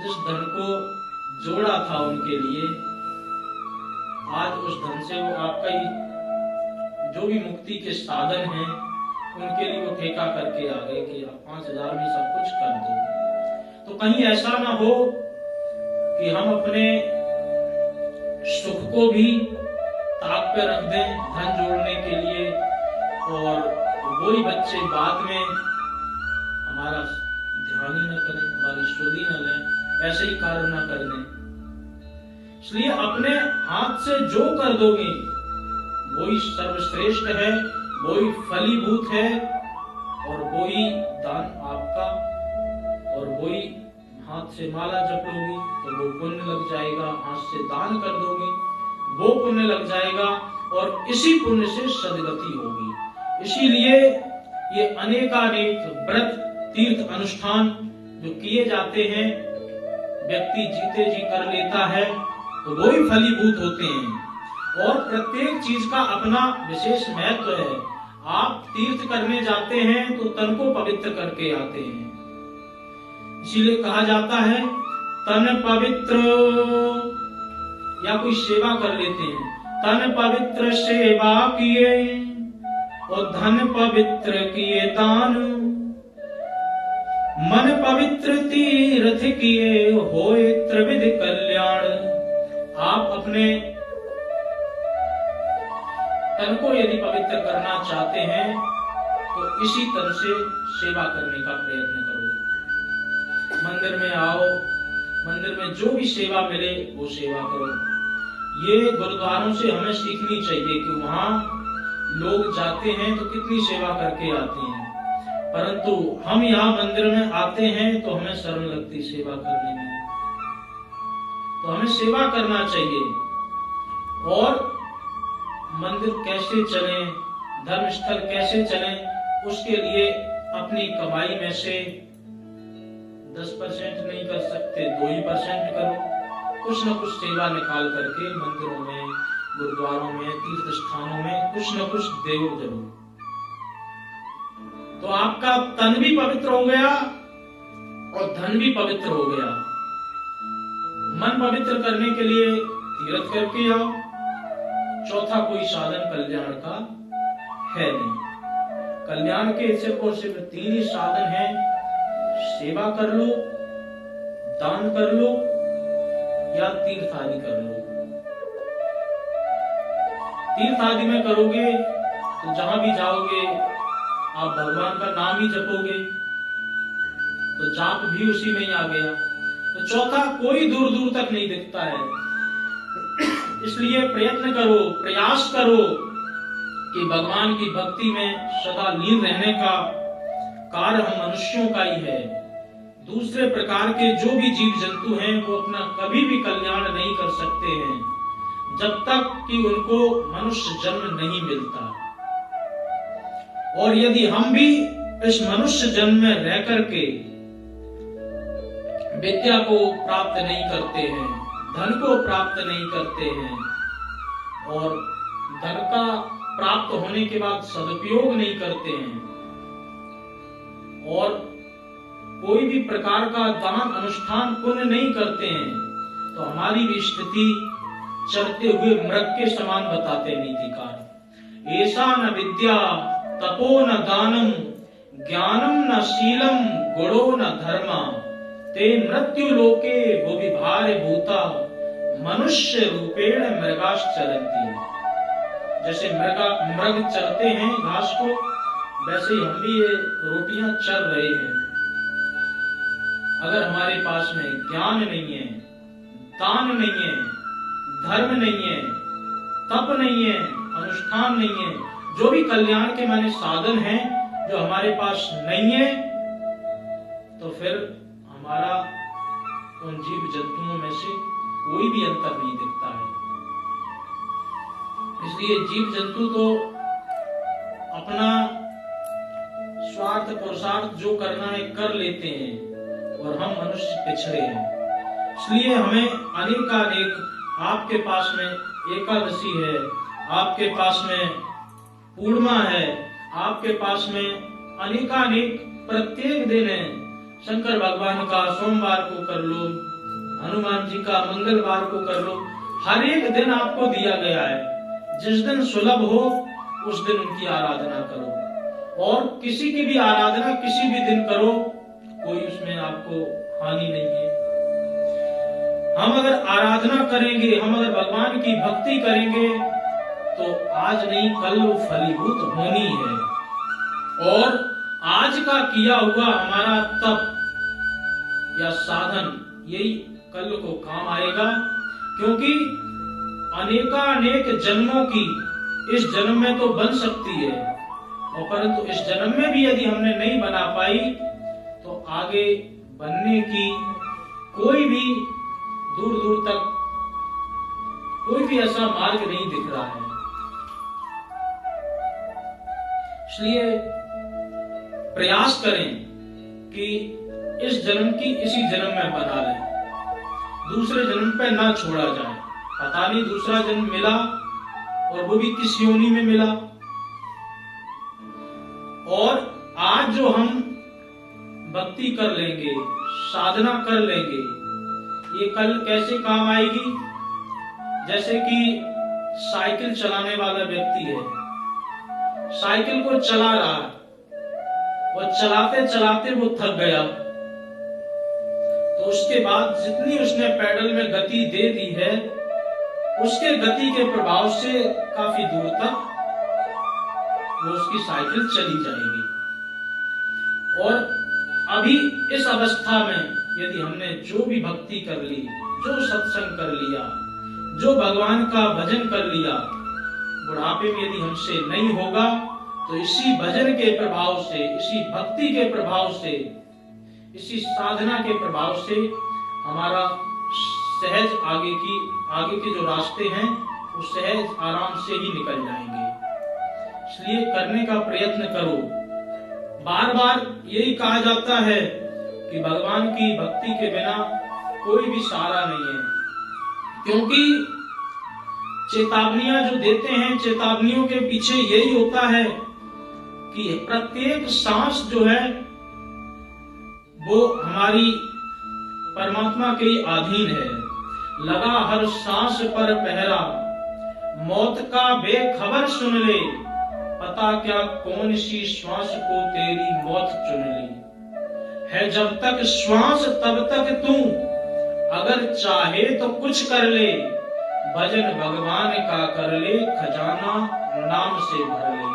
जिस धन को जोड़ा था उनके लिए, आज उस धन से वो आपका ही जो भी मुक्ति के साधन हैं उनके लिए वो ठेका करके आ गए कि आप 5,000 में सब कुछ कर दो। तो कहीं ऐसा ना हो कि हम अपने सुख को भी ताक पे रख दें धन जोड़ने के लिए, और वही बच्चे बाद में हमारा ध्यान ही न करें, हमारी स्तुति न लें, ऐसे ही कार्य न कर दें। इसलिए अपने हाथ से जो कर दोगे वही सर्वश्रेष्ठ है, वही फलीभूत है, और वही दान आपका, और वही हाथ से माला जप लोगे तो वो पुण्य लग जाएगा, हाथ से दान कर दोगे वो पुण्य लग जाएगा, और इसी पुण्य से सदगति होगी। इसीलिए ये अनेकानेक व्रत तीर्थ अनुष्ठान जो किए जाते हैं, व्यक्ति जीते जी कर लेता है तो वो ही फलीभूत होते हैं। और प्रत्येक चीज का अपना विशेष महत्व है। आप तीर्थ करने जाते हैं तो तन को पवित्र करके आते हैं, इसीलिए कहा जाता है तन पवित्र, या कोई सेवा कर लेते हैं, तन पवित्र सेवा किए और धन पवित्र किए दान, मन पवित्र तीर्थ किए होए त्रिविध कल्याण। आप अपने तन को यदि पवित्र करना चाहते हैं तो इसी तन से सेवा करने का प्रयत्न करो। मंदिर में आओ, मंदिर में जो भी सेवा मिले वो सेवा करो। ये गुरुद्वारों से हमें सीखनी चाहिए कि वहां लोग जाते हैं तो कितनी सेवा करके आते हैं, परंतु हम यहाँ मंदिर में आते हैं तो हमें शर्म लगती सेवा करने में। तो हमें सेवा करना चाहिए। और मंदिर कैसे चले, धर्मस्थल कैसे चले, उसके लिए अपनी कमाई में से 10% नहीं कर सकते, 2% करो। कुछ न कुछ सेवा निकाल करके मंदिरों में, गुरुद्वारों में, तीर्थ स्थानों में कुछ न कुछ देव जरूर। तो आपका तन भी पवित्र हो गया और धन भी पवित्र हो गया। मन पवित्र करने के लिए तीर्थ करके आओ। चौथा कोई साधन कल्याण का है नहीं। कल्याण के सिर्फ और सिर्फ 3 ही साधन हैं, सेवा कर लो, दान कर लो, या तीर्थ आदि कर लो। तीर्थ आदि में करोगे तो जहां भी जाओगे आप भगवान का नाम ही जपोगे, तो जाप भी उसी में ही आ गया। तो चौथा कोई दूर दूर तक नहीं दिखता है। इसलिए प्रयत्न करो, प्रयास करो कि भगवान की भक्ति में सदा लीन रहने का कार्य हम मनुष्यों का ही है। दूसरे प्रकार के जो भी जीव जंतु हैं वो अपना कभी भी कल्याण नहीं कर सकते हैं जब तक कि उनको मनुष्य जन्म नहीं मिलता। और यदि हम भी इस मनुष्य जन्म में रह करके विद्या को प्राप्त नहीं करते हैं, धन को प्राप्त नहीं करते हैं, और धन का प्राप्त होने के बाद सदुपयोग नहीं करते हैं, और कोई भी प्रकार का दान अनुष्ठान पुण्य नहीं करते हैं, तो हमारी भी स्थिति चरते हुए मृग के समान बताते नीतिकार। ऐसा न विद्या तपो न दानम ज्ञानम न शीलम गुणो न धर्मा ते मृत्यु लोके भुवि भारे भूता मनुष्य रूपेण मृगाश्चरन्ति। जैसे मृग चरते हैं घास को, वैसे ही हम भी ये रोटियां चर रहे हैं। अगर हमारे पास में ज्ञान नहीं है, दान नहीं है, धर्म नहीं है, तप नहीं है, अनुष्ठान नहीं है, जो भी कल्याण के माने साधन हैं जो हमारे पास नहीं है, तो फिर हमारा उन जीव जंतुओं में से कोई भी अंतर नहीं दिखता है। इसलिए जीव जंतु तो अपना स्वार्थ पुरुषार्थ जो करना है कर लेते हैं, और हम मनुष्य पिछड़े हैं। इसलिए हमें अनेकानेक, आपके पास में एकादशी है, आपके पास में पूर्णिमा है, आपके पास में अनेकानेक प्रत्येक दिन है। शंकर भगवान का सोमवार को कर लो, हनुमान जी का मंगलवार को कर लो। हर एक दिन आपको दिया गया है, जिस दिन सुलभ हो उस दिन उनकी आराधना करो, और किसी की भी आराधना किसी भी दिन करो, कोई उसमें आपको हानि नहीं है। हम अगर आराधना करेंगे, हम अगर भगवान की भक्ति करेंगे तो आज नहीं कल वो फलीभूत होनी है, और आज का किया हुआ हमारा तप या साधन यही कल को काम आएगा, क्योंकि अनेकानेक जन्मों की इस जन्म में तो बन सकती है, और परंतु इस जन्म में भी यदि हमने नहीं बना पाई तो आगे बनने की कोई भी दूर दूर तक कोई भी ऐसा मार्ग नहीं दिख रहा है। इसलिए प्रयास करें कि इस जन्म की इसी जन्म में बना लें, दूसरे जन्म पे ना छोड़ा जाए। पता नहीं दूसरा जन्म मिला और वो भी किस योनि में मिला, और आज जो हम भक्ति कर लेंगे, साधना कर लेंगे, ये कल कैसे काम आएगी। जैसे कि साइकिल चलाने वाला व्यक्ति है, साइकिल को चला रहा है, वो चलाते चलाते वो थक गया, तो उसके बाद जितनी उसने पेडल में गति दे दी है, उसके गति के प्रभाव से काफी दूर तक वो उसकी साइकिल चली जाएगी। और अभी इस अवस्था में यदि हमने जो भी भक्ति कर ली, जो सत्संग कर लिया, जो भगवान का भजन कर लिया, बुढ़ापे में यदि हमसे नहीं होगा तो इसी भजन के प्रभाव से, इसी भक्ति के प्रभाव से, इसी साधना के प्रभाव से हमारा सहज आगे के जो रास्ते हैं वो सहज आराम से ही निकल जाएंगे। इसलिए करने का प्रयत्न करो। बार बार यही कहा जाता है कि भगवान की भक्ति के बिना कोई भी सहारा नहीं है, क्योंकि चेतावनियां जो देते हैं, चेतावनियों के पीछे यही होता है कि प्रत्येक सांस जो है वो हमारी परमात्मा के अधीन है। लगा हर सांस पर पहरा, मौत का बेखबर सुन ले, पता क्या कौन सी श्वास को तेरी मौत चुन ली। है जब तक श्वास तब तक तू, अगर चाहे तो कुछ कर ले, भजन भगवान का कर ले, खजाना नाम से भर ले।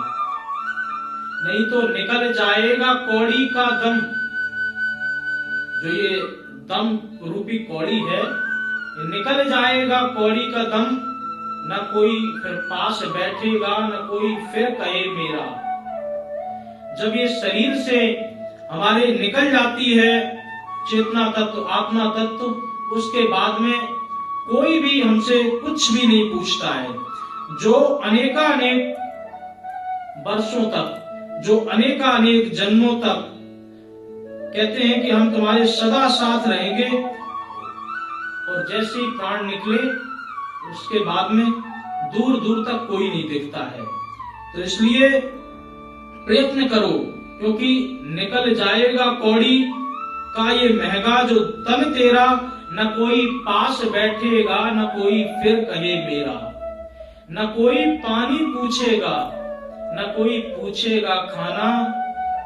नहीं तो निकल जाएगा कौड़ी का दम। जो ये दम रूपी कौड़ी है, निकल जाएगा कौड़ी का दम, न कोई फिर पास बैठेगा, न कोई फिर कहे मेरा। जब ये शरीर से हमारे निकल जाती है चेतना तत्व, आत्मा तत्व, उसके बाद में कोई भी हमसे कुछ भी नहीं पूछता है। जो अनेकानेक वर्षों तक, जो अनेकानेक जन्मों तक कहते हैं कि हम तुम्हारे सदा साथ रहेंगे, और जैसे ही प्राण निकले उसके बाद में दूर दूर तक कोई नहीं दिखता है। तो इसलिए प्रयत्न करो, क्योंकि निकल जाएगा कौड़ी का ये महंगा जो तन तेरा, न कोई पास बैठेगा, न कोई फिर कहे मेरा। न कोई पानी पूछेगा, न कोई पूछेगा खाना,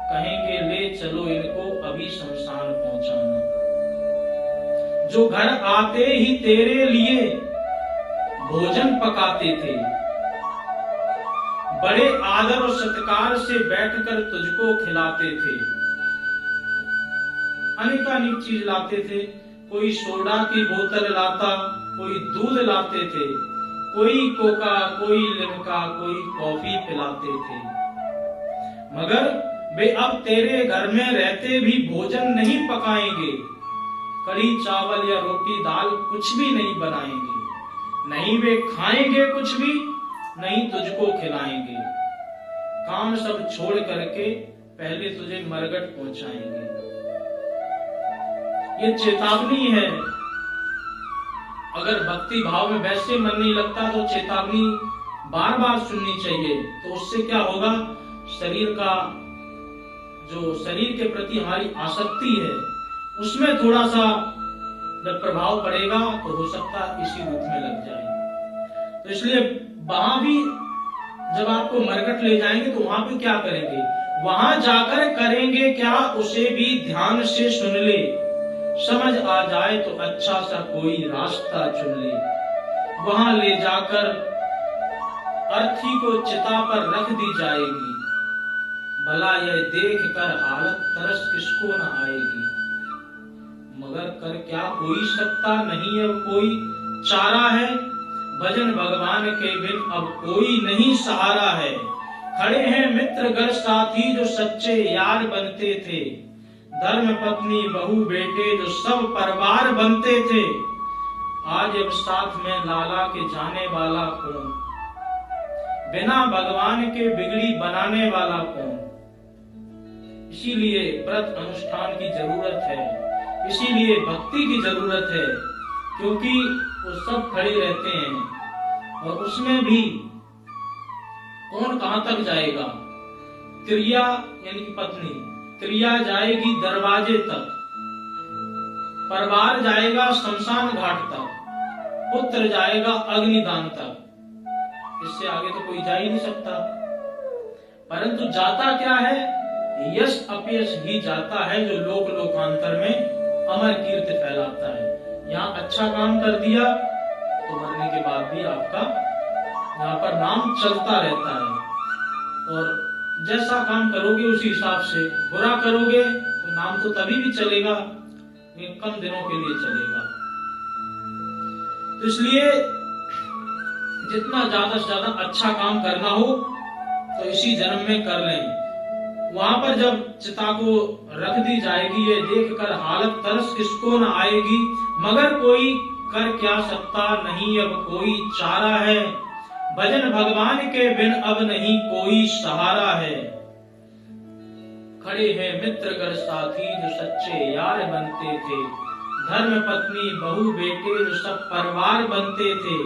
कहेंगे ले चलो इनको अभी शमशान पहुंचाना। जो घर आते ही तेरे लिए भोजन पकाते थे, बड़े आदर और सत्कार से बैठकर तुझको खिलाते थे, अनेकानेक चीज लाते थे। कोई सोडा की बोतल लाता, कोई दूध लाते थे, कोई कोका, कोई लिमका, कोई कॉफी पिलाते थे। मगर वे अब तेरे घर में रहते भी भोजन नहीं पकाएंगे, कड़ी चावल या रोटी दाल कुछ भी नहीं बनाएंगे, नहीं वे खाएंगे कुछ भी, नहीं तुझको खिलाएंगे। काम सब छोड़ करके पहले तुझे मरघट पहुंचाएंगे। ये चेतावनी है। अगर भक्ति भाव में वैसे मन नहीं लगता तो चेतावनी बार बार सुननी चाहिए। तो उससे क्या होगा, शरीर का जो शरीर के प्रति हमारी आसक्ति है उसमें थोड़ा सा जब प्रभाव पड़ेगा तो हो सकता है इसी रूप में लग जाए। तो इसलिए वहां भी जब आपको मरकट ले जाएंगे तो वहां भी क्या करेंगे, वहां जाकर करेंगे क्या, उसे भी ध्यान से सुन ले, समझ आ जाए तो अच्छा सा कोई रास्ता चुन ले। वहां ले जाकर अर्थी को चिता पर रख दी जाएगी, भला यह देख कर हालत तरस किसको न आएगी। मगर कर क्या कोई सकता नहीं अब कोई चारा है, भजन भगवान के बिन अब कोई नहीं सहारा है। खड़े हैं मित्र घर साथी जो सच्चे यार बनते थे, धर्म पत्नी बहू बेटे जो सब परिवार बनते थे। आज अब साथ में लाला के जाने वाला कौन, बिना भगवान के बिगड़ी बनाने वाला कौन। इसीलिए व्रत अनुष्ठान की जरूरत है, इसीलिए भक्ति की जरूरत है, क्योंकि वो सब खड़े रहते हैं और उसमें भी कौन कहां तक जाएगा। क्रिया यानी कि पत्नी, क्रिया जाएगी दरवाजे तक, परिवार जाएगा शमशान घाट तक, पुत्र जाएगा अग्निदान तक। इससे आगे तो कोई जा ही नहीं सकता। परंतु जाता क्या है, यश अपयश ही जाता है जो लोक लोकांतर में अमर कीर्ति फैलाता है। यहाँ अच्छा काम कर दिया तो मरने के बाद भी आपका यहाँ पर नाम चलता रहता है, और जैसा काम करोगे उसी हिसाब से। बुरा करोगे तो नाम तो तभी भी चलेगा, लेकिन कम दिनों के लिए चलेगा। तो इसलिए जितना ज्यादा से ज्यादा अच्छा काम करना हो तो इसी जन्म में कर लें। वहां पर जब चिता को रख दी जाएगी, ये देखकर हालत तरस किसको न आएगी, मगर कोई कर क्या सकता नहीं अब कोई चारा है, भजन भगवान के बिन अब नहीं कोई सहारा है। खड़े हैं मित्र घर साथी जो सच्चे यार बनते थे, धर्म पत्नी बहू बेटे जो सब परिवार बनते थे।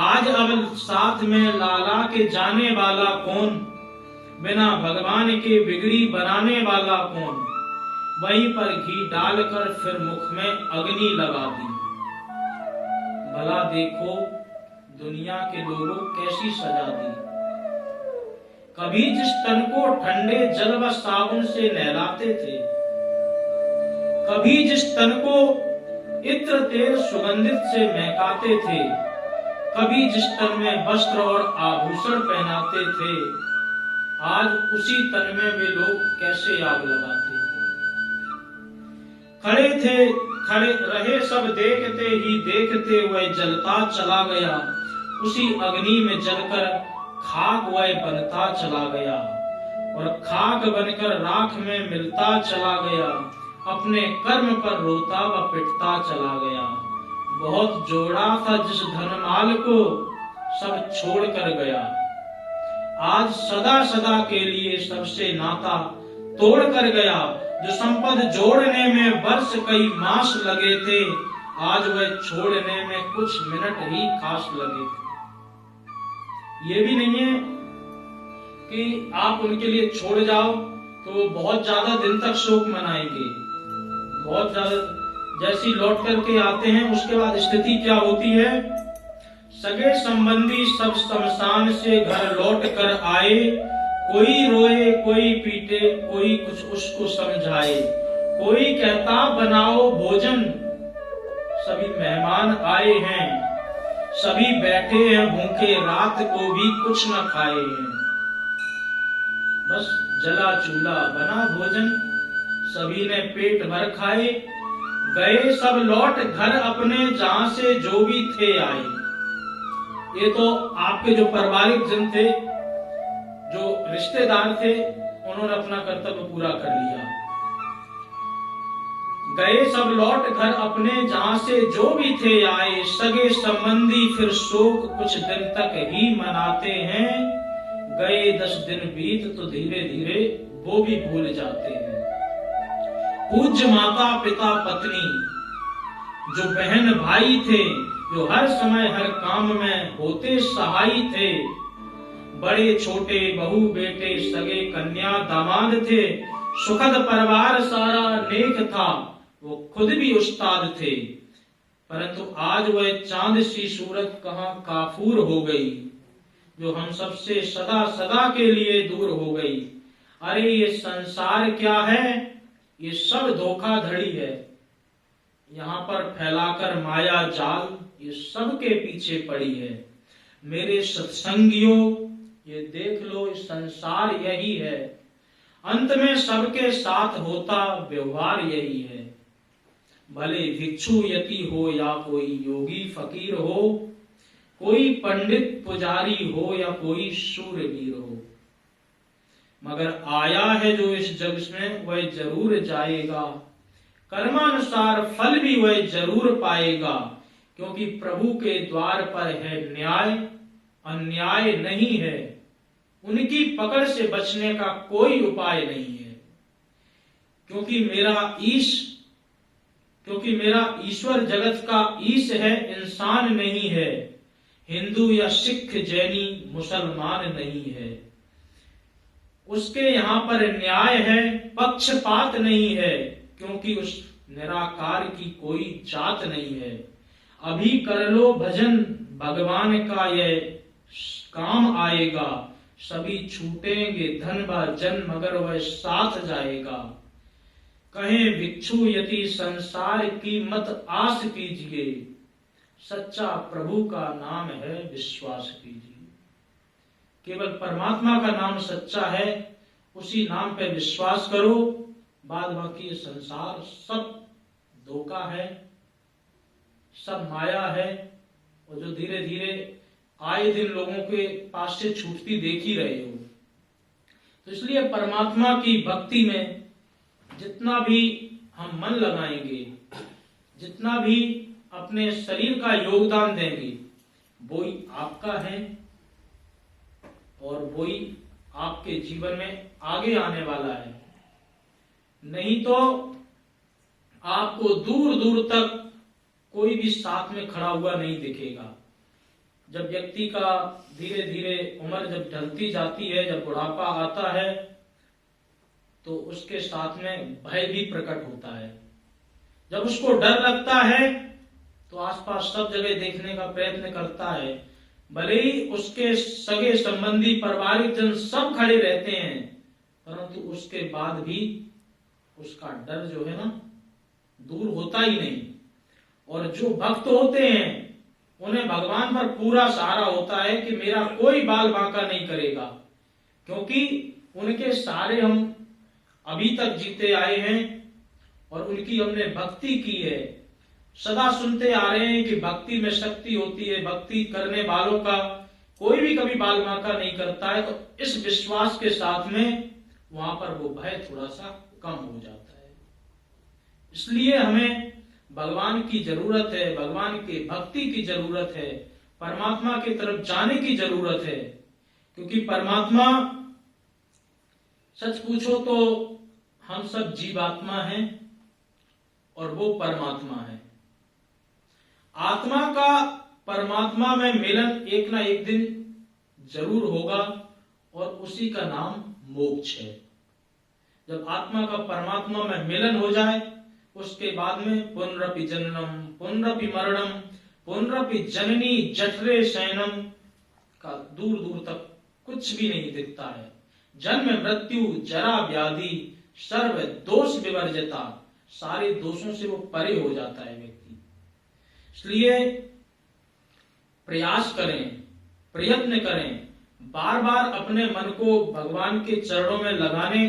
आज अब साथ में लाला के जाने वाला कौन, बिना भगवान के बिगड़ी बनाने वाला कौन। वहीं पर घी डालकर फिर मुख में अग्नि लगा दी। भला देखो दुनिया के लोगों कैसी सजा दी। कभी जिस तन को ठंडे जल व साबुन से नहलाते थे, कभी जिस तन को इत्र तेल सुगंधित से महकाते थे, कभी जिस तन में वस्त्र और आभूषण पहनाते थे, आज उसी तन में वे लोग कैसे आग लगाते। खड़े थे खड़े रहे सब देखते ही देखते वह जलता चला गया, उसी अग्नि में जलकर खाक वह बनता चला गया, और खाक बनकर राख में मिलता चला गया, अपने कर्म पर रोता व पिटता चला गया। बहुत जोड़ा था जिस धनमाल को सब छोड़ कर गया, आज सदा सदा के लिए सबसे नाता तोड़ कर गया। जो संपद जोड़ने में वर्ष कई मास लगे थे, आज वह छोड़ने में कुछ मिनट ही खास लगे थे। ये भी नहीं है कि आप उनके लिए छोड़ जाओ तो बहुत ज्यादा दिन तक शोक मनाएंगे, बहुत ज्यादा। जैसी लौट करके आते हैं उसके बाद स्थिति क्या होती है, सगे संबंधी सब शमशान से घर लौट कर आए, कोई रोए कोई पीटे कोई कुछ उसको समझाए, कोई कहता बनाओ भोजन, सभी मेहमान आए हैं, सभी बैठे हैं भूखे रात को भी कुछ न खाए हैं। बस जला चूल्हा बना भोजन, सभी ने पेट भर खाए, गए सब लौट घर अपने जहां से जो भी थे आए। ये तो आपके जो पारिवारिक जन थे, जो रिश्तेदार थे, उन्होंने अपना कर्तव्य पूरा कर लिया। गए सब लौट घर अपने जहां से जो भी थे आए, सगे संबंधी फिर शोक कुछ दिन तक ही मनाते हैं, गए 10 दिन बीत तो धीरे धीरे वो भी भूल जाते हैं। पूज्य माता पिता पत्नी जो बहन भाई थे, जो हर समय हर काम में होते सहाई थे, बड़े छोटे बहू बेटे सगे कन्या दामाद थे, सुखद परिवार सारा नेक था, वो खुद भी उस्ताद थे, परंतु आज वह चांद सी सूरत कहाँ काफूर हो गई, जो हम सबसे सदा सदा के लिए दूर हो गई। अरे ये संसार क्या है, ये सब धोखाधड़ी है। यहाँ पर फैलाकर माया जाल ये सब के पीछे पड़ी है। मेरे सत्संगियों, ये देख लो, इस संसार यही है। अंत में सबके साथ होता व्यवहार यही है। भले भिक्षु यति हो या कोई योगी फकीर हो, कोई पंडित पुजारी हो या कोई शूरवीर हो, मगर आया है जो इस जग में वह जरूर जाएगा। कर्मानुसार फल भी वह जरूर पाएगा, क्योंकि प्रभु के द्वार पर है न्याय, अन्याय नहीं है। उनकी पकड़ से बचने का कोई उपाय नहीं है, क्योंकि मेरा ईश्वर जगत का ईश है, इंसान नहीं है। हिंदू या सिख जैनी मुसलमान नहीं है। उसके यहाँ पर न्याय है, पक्षपात नहीं है, क्योंकि उस निराकार की कोई जात नहीं है। अभी कर लो भजन भगवान का, यह काम आएगा। सभी छूटेंगे धन व जन, मगर वह साथ जाएगा। कहें भिक्षु यति संसार की मत आस कीजिए, सच्चा प्रभु का नाम है विश्वास कीजिए। केवल परमात्मा का नाम सच्चा है, उसी नाम पे विश्वास करो। बाद बाकी संसार सब धोखा है, सब माया है, और जो धीरे धीरे आए दिन लोगों के पास से छूटती देख ही रहे हो। तो इसलिए परमात्मा की भक्ति में जितना भी हम मन लगाएंगे, जितना भी अपने शरीर का योगदान देंगे, वो ही आपका है और वो ही आपके जीवन में आगे आने वाला है। नहीं तो आपको दूर दूर तक कोई भी साथ में खड़ा हुआ नहीं दिखेगा। जब व्यक्ति का धीरे धीरे उम्र जब ढलती जाती है, जब बुढ़ापा आता है, तो उसके साथ में भय भी प्रकट होता है। जब उसको डर लगता है तो आसपास सब जगह देखने का प्रयत्न करता है। भले ही उसके सगे संबंधी पारिवारिक जन सब खड़े रहते हैं, परंतु उसके बाद भी उसका डर जो है ना दूर होता ही नहीं। और जो भक्त होते हैं उन्हें भगवान पर पूरा सहारा होता है कि मेरा कोई बाल बांका नहीं करेगा, क्योंकि उनके सहारे हम अभी तक जीते आए हैं और उनकी हमने भक्ति की है। सदा सुनते आ रहे हैं कि भक्ति में शक्ति होती है, भक्ति करने वालों का कोई भी कभी बाल बांका नहीं करता है। तो इस विश्वास के साथ में वहां पर वो भय थोड़ा सा कम हो जाता है। इसलिए हमें भगवान की जरूरत है, भगवान की भक्ति की जरूरत है, परमात्मा की तरफ जाने की जरूरत है। क्योंकि परमात्मा, सच पूछो तो हम सब जीवात्मा हैं और वो परमात्मा है। आत्मा का परमात्मा में मिलन एक ना एक दिन जरूर होगा और उसी का नाम मोक्ष है। जब आत्मा का परमात्मा में मिलन हो जाए, उसके बाद में पुनरपि जननम पुनरपि मरणम पुनरपि जननी जठरे शयनम का दूर दूर तक कुछ भी नहीं दिखता है। जन्म मृत्यु जरा व्याधि सर्व दोष विवर्जिता, सारे दोषों से वो परे हो जाता है व्यक्ति। इसलिए प्रयास करें, प्रयत्न करें, बार बार अपने मन को भगवान के चरणों में लगाने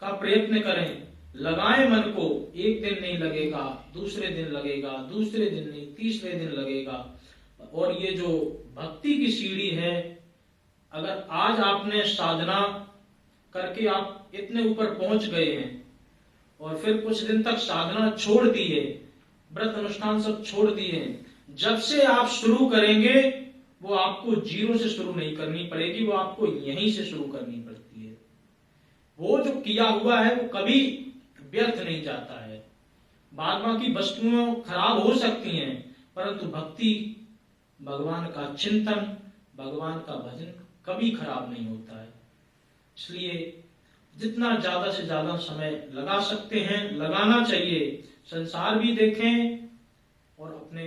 का प्रयत्न करें। लगाएं मन को, एक दिन नहीं लगेगा, दूसरे दिन लगेगा, दूसरे दिन नहीं, तीसरे दिन लगेगा। और ये जो भक्ति की सीढ़ी है, अगर आज आपने साधना करके आप इतने ऊपर पहुंच गए हैं और फिर कुछ दिन तक साधना छोड़ दी है, व्रत अनुष्ठान सब छोड़ दिए हैं, जब से आप शुरू करेंगे वो आपको जीरो से शुरू नहीं करनी पड़ेगी, वो आपको यहीं से शुरू करनी पड़ती है। वो जो किया हुआ है वो कभी व्यर्थ नहीं जाता है। बाद बाकी वस्तुएं खराब हो सकती हैं, परंतु भक्ति, भगवान का चिंतन, भगवान का भजन कभी खराब नहीं होता है। इसलिए जितना ज्यादा से ज्यादा समय लगा सकते हैं लगाना चाहिए। संसार भी देखें और अपने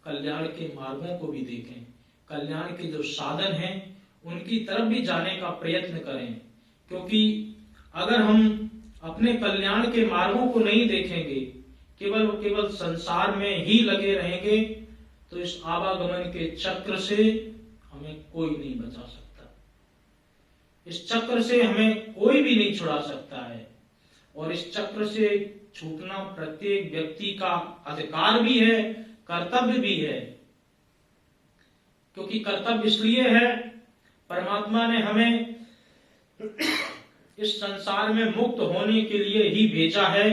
कल्याण के मार्गों को भी देखें, कल्याण के जो साधन हैं उनकी तरफ भी जाने का प्रयत्न करें। क्योंकि अगर हम अपने कल्याण के मार्गों को नहीं देखेंगे, केवल और केवल संसार में ही लगे रहेंगे, तो इस आवागमन के चक्र से हमें कोई नहीं बचा सकता, इस चक्र से हमें कोई भी नहीं छुड़ा सकता है। और इस चक्र से छूटना प्रत्येक व्यक्ति का अधिकार भी है, कर्तव्य भी है। क्योंकि कर्तव्य इसलिए है, परमात्मा ने हमें इस संसार में मुक्त होने के लिए ही भेजा है,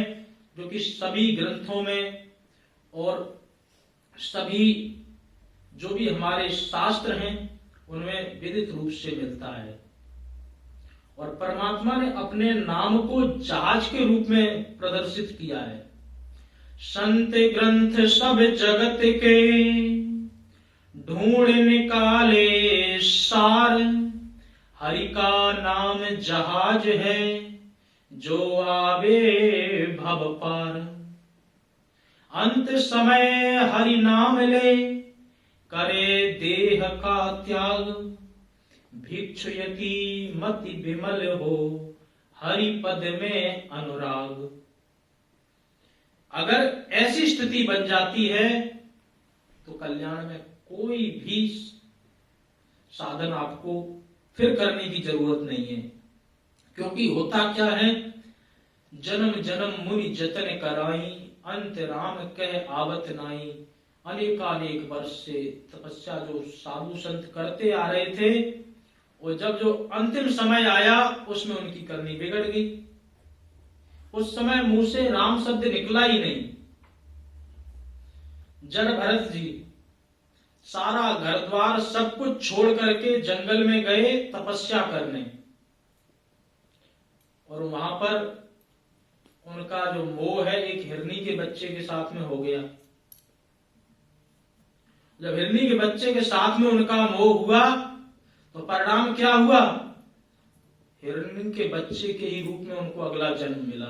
जो कि सभी ग्रंथों में और सभी जो भी हमारे शास्त्र हैं उनमें विदित रूप से मिलता है। और परमात्मा ने अपने नाम को जहाज के रूप में प्रदर्शित किया है। संत ग्रंथ सब जगत के ढूंढ निकाले सार, हरि का नाम जहाज है जो आवे भव पार। अंत समय हरि नाम ले करे देह का त्याग, भिक्षुयति मति विमल हो हरि पद में अनुराग। अगर ऐसी स्थिति बन जाती है तो कल्याण में कोई भी साधन आपको फिर करने की जरूरत नहीं है। क्योंकि होता क्या है, जन्म जन्म मुनि जतन कराई, अंत राम कह आवत नाई। अनेकानेक वर्ष से तपस्या जो साधु संत करते आ रहे थे, और जब जो अंतिम समय आया उसमें उनकी करनी बिगड़ गई। उस समय मुंह से राम शब्द निकला ही नहीं। जड़ भरत जी सारा घर द्वार सब कुछ छोड़ करके जंगल में गए तपस्या करने, और वहां पर उनका जो मोह है एक हिरनी के बच्चे के साथ में हो गया। जब हिरनी के बच्चे के साथ में उनका मोह हुआ तो परिणाम क्या हुआ, हिरनी के बच्चे के ही रूप में उनको अगला जन्म मिला।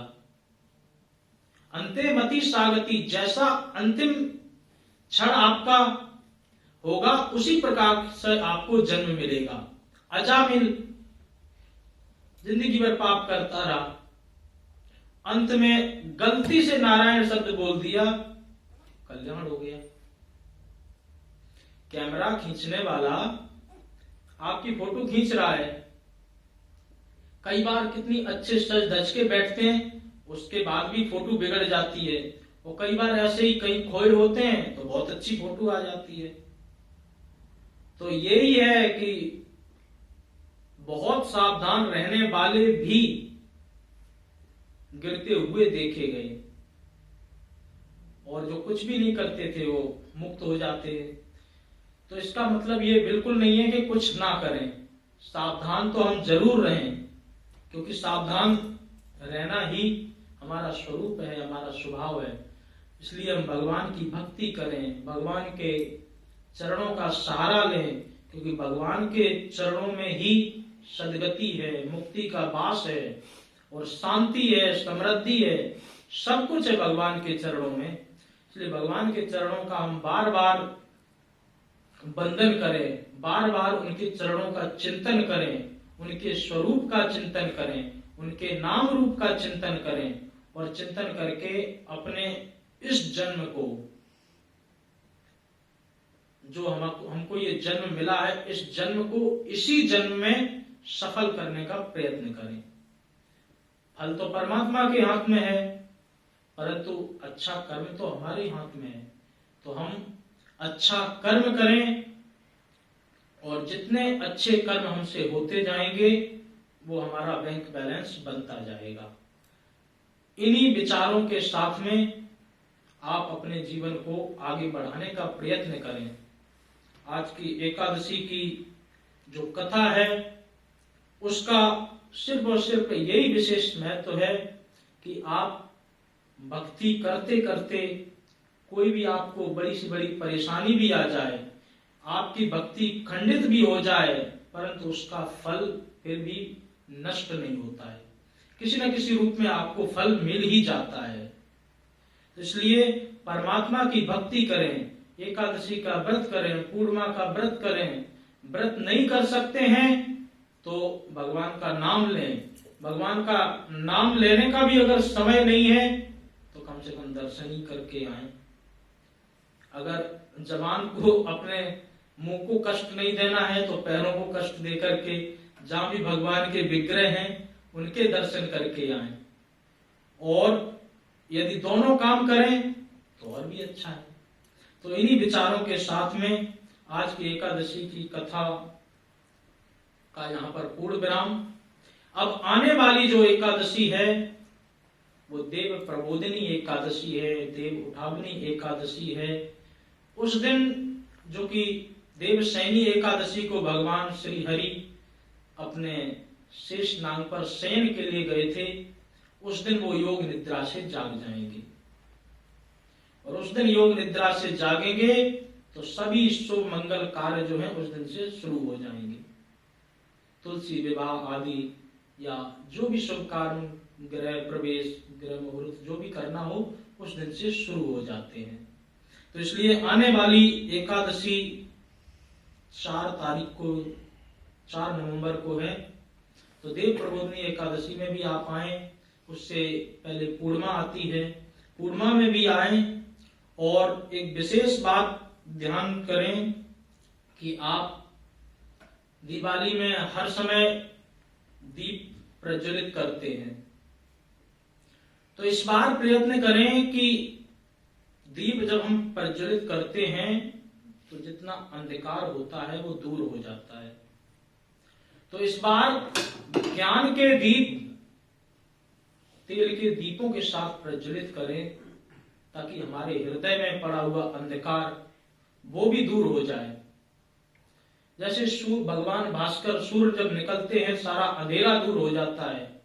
अंते मति सागति, जैसा अंतिम क्षण आपका होगा उसी प्रकार से आपको जन्म मिलेगा। अजामिल जिंदगी भर पाप करता रहा, अंत में गलती से नारायण शब्द बोल दिया, कल्याण हो गया। कैमरा खींचने वाला आपकी फोटो खींच रहा है, कई बार कितनी अच्छे सज धज के बैठते हैं, उसके बाद भी फोटो बिगड़ जाती है। और कई बार ऐसे ही कहीं खोए होते हैं तो बहुत अच्छी फोटो आ जाती है। तो यही है कि बहुत सावधान रहने वाले भी गिरते हुए देखे गए, और जो कुछ भी नहीं करते थे वो मुक्त हो जाते हैं। तो इसका मतलब ये बिल्कुल नहीं है कि कुछ ना करें, सावधान तो हम जरूर रहें, क्योंकि सावधान रहना ही हमारा स्वरूप है, हमारा स्वभाव है। इसलिए हम भगवान की भक्ति करें, भगवान के चरणों का सहारा लें, क्योंकि भगवान के चरणों में ही सद्गति है, मुक्ति का वास है, और शांति है, समृद्धि है, सब कुछ है भगवान के चरणों में। इसलिए भगवान के चरणों का हम बार बार वंदन करें, बार बार उनके चरणों का चिंतन करें, उनके स्वरूप का चिंतन करें, उनके नाम रूप का चिंतन करें, और चिंतन करके अपने इस जन्म को, जो हमको ये जन्म मिला है, इस जन्म को इसी जन्म में सफल करने का प्रयत्न करें। फल तो परमात्मा के हाथ में है, परंतु अच्छा कर्म तो हमारे हाथ में है। तो हम अच्छा कर्म करें, और जितने अच्छे कर्म हमसे होते जाएंगे वो हमारा बैंक बैलेंस बनता जाएगा। इन्हीं विचारों के साथ में आप अपने जीवन को आगे बढ़ाने का प्रयत्न करें। आज की एकादशी की जो कथा है उसका सिर्फ और सिर्फ यही विशेष महत्व है कि आप भक्ति करते करते कोई भी आपको बड़ी से बड़ी परेशानी भी आ जाए, आपकी भक्ति खंडित भी हो जाए, परंतु उसका फल फिर भी नष्ट नहीं होता है, किसी न किसी रूप में आपको फल मिल ही जाता है। इसलिए परमात्मा की भक्ति करें, एकादशी का व्रत करें, पूर्णिमा का व्रत करें। व्रत नहीं कर सकते हैं तो भगवान का नाम लें। भगवान का नाम लेने का भी अगर समय नहीं है तो कम से कम दर्शन ही करके आए। अगर जबान को, अपने मुंह को कष्ट नहीं देना है तो पैरों को कष्ट दे करके जहां भी भगवान के विग्रह हैं उनके दर्शन करके आए। और यदि दोनों काम करें तो और भी अच्छा है। तो इन्हीं विचारों के साथ में आज की एकादशी की कथा का यहाँ पर पूर्ण विराम। अब आने वाली जो एकादशी है वो देव प्रबोधिनी एकादशी है, देव उठावनी एकादशी है। उस दिन जो कि देवशयनी एकादशी को भगवान श्री हरि अपने शेष नाग पर शयन के लिए गए थे, उस दिन वो योग निद्रा से जाग जाएंगे। और उस दिन योग निद्रा से जागेंगे तो सभी शुभ मंगल कार्य जो है उस दिन से शुरू हो जाएंगे। तुलसी विवाह आदि या जो भी शुभ कार्य, गृह प्रवेश, गृह मुहूर्त जो भी करना हो उस दिन से शुरू हो जाते हैं। तो इसलिए आने वाली एकादशी 4 तारीख को, 4 नवंबर को है। तो देव प्रबोधिनी एकादशी में भी आप आए। उससे पहले पूर्णिमा आती है, पूर्णिमा में भी आए। और एक विशेष बात ध्यान करें कि आप दिवाली में हर समय दीप प्रज्वलित करते हैं, तो इस बार प्रयत्न करें कि दीप जब हम प्रज्वलित करते हैं तो जितना अंधकार होता है वो दूर हो जाता है। तो इस बार ज्ञान के दीप तेल के दीपों के साथ प्रज्वलित करें ताकि हमारे हृदय में पड़ा हुआ अंधकार वो भी दूर हो जाए। जैसे भगवान भास्कर सूर्य जब निकलते हैं सारा अंधेरा दूर हो जाता है,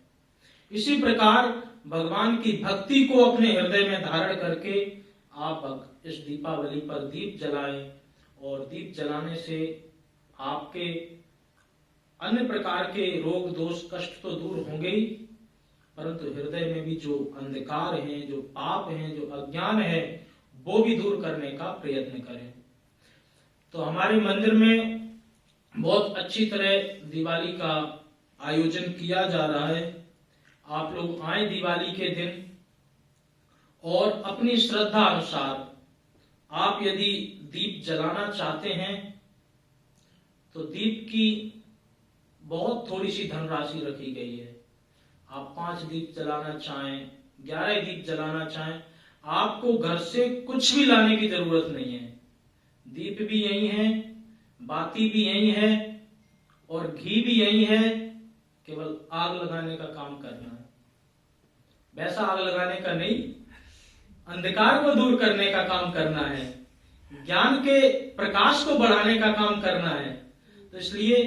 इसी प्रकार भगवान की भक्ति को अपने हृदय में धारण करके आप इस दीपावली पर दीप जलाएं। और दीप जलाने से आपके अन्य प्रकार के रोग दोष कष्ट तो दूर होंगे ही, परंतु हृदय में भी जो अंधकार है, जो पाप है, जो अज्ञान है, वो भी दूर करने का प्रयत्न करें। तो हमारे मंदिर में बहुत अच्छी तरह दिवाली का आयोजन किया जा रहा है। आप लोग आए दिवाली के दिन और अपनी श्रद्धा अनुसार आप यदि दीप जलाना चाहते हैं तो दीप की बहुत थोड़ी सी धनराशि रखी गई है। आप 5 दीप जलाना चाहें, 11 दीप जलाना चाहें, आपको घर से कुछ भी लाने की जरूरत नहीं है। दीप भी यही है, बाती भी यही है और घी भी यही है। केवल आग लगाने का काम करना है। वैसा आग लगाने का नहीं, अंधकार को दूर करने का काम करना है, ज्ञान के प्रकाश को बढ़ाने का काम करना है। तो इसलिए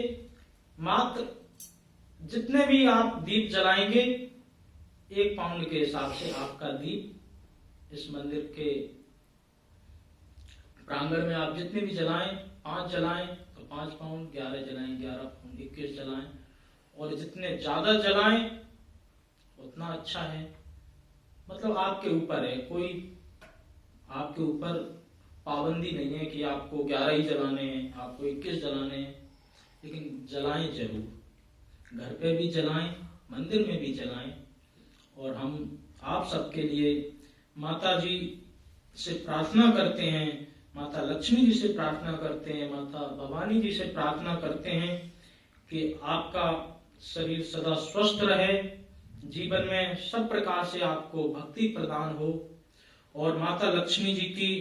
मात्र जितने भी आप दीप जलाएंगे 1 पाउंड के हिसाब से आपका दीप इस मंदिर के प्रांगण में आप जितने भी जलाएं, 5 जलाएं तो 5 पाउंड, 11 जलाएं 11 पाउंड, 21 जलाएं। और जितने ज्यादा जलाएं उतना अच्छा है। मतलब आपके ऊपर है, कोई आपके ऊपर पाबंदी नहीं है कि आपको 11 ही जलाने हैं, आपको 21 जलाने हैं, लेकिन जलाएं जरूर। घर पे भी जलाएं, मंदिर में भी जलाएं। और हम आप सबके लिए माता जी से प्रार्थना करते हैं, माता लक्ष्मी जी से प्रार्थना करते हैं, माता भवानी जी से प्रार्थना करते हैं कि आपका शरीर सदा स्वस्थ रहे, जीवन में सब प्रकार से आपको भक्ति प्रदान हो और माता लक्ष्मी जी की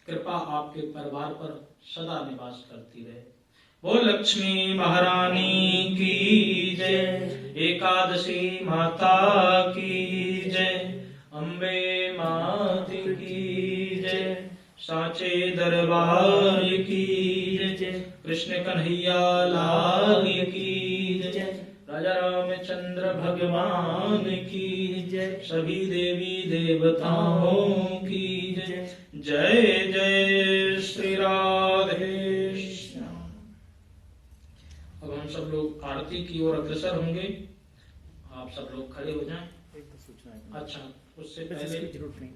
कृपा आपके परिवार पर सदा निवास करती रहे। वो लक्ष्मी महारानी की जय, एकादशी माता की जय, अम्बे मात की जय, साचे दरबार की जय, कृष्ण कन्हैया लाल की जय, राजा रामचंद्र भगवान की जय, सभी देवी देवताओं की जय। जय जय श्री राधे श्याम। अब हम सब लोग आरती की ओर अग्रसर होंगे। आप सब लोग खड़े हो जाएं। एक तो सूचना है। अच्छा, उससे पहले जरूरत नहीं।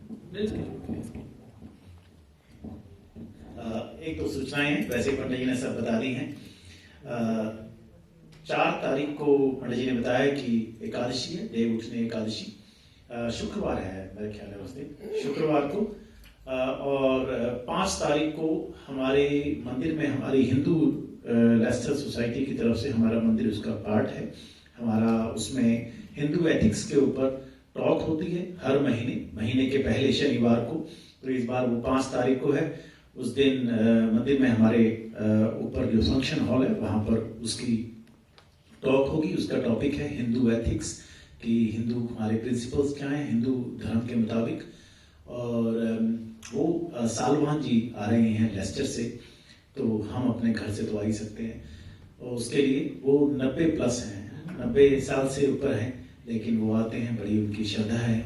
एक दो सूचनाएं हैं, वैसे पंडित जी ने सब बता दी हैं। 4 तारीख को पंडित जी ने बताया कि एकादशी है, देव उठने एकादशी, शुक्रवार है मेरे ख्याल है उस दिन, शुक्रवार को। और 5 तारीख को हमारे मंदिर में, हमारी हिंदू लेस्टर सोसाइटी की तरफ से हमारा मंदिर, उसका पार्ट है हमारा, उसमें हिंदू एथिक्स के ऊपर टॉक होती है हर महीने के पहले शनिवार को। तो इस बार वो 5 तारीख को है। उस दिन मंदिर में हमारे ऊपर जो फंक्शन हॉल है वहाँ पर उसकी टॉक होगी। उसका टॉपिक है हिंदू एथिक्स, कि हिंदू हमारे प्रिंसिपल्स क्या हैं हिंदू धर्म के मुताबिक। और वो सालवान जी आ रहे हैं लेस्टर से, तो हम अपने घर से तो आ ही सकते हैं। और उसके लिए वो 90 प्लस हैं, 90 साल से ऊपर हैं, लेकिन वो आते हैं, बड़ी उनकी श्रद्धा है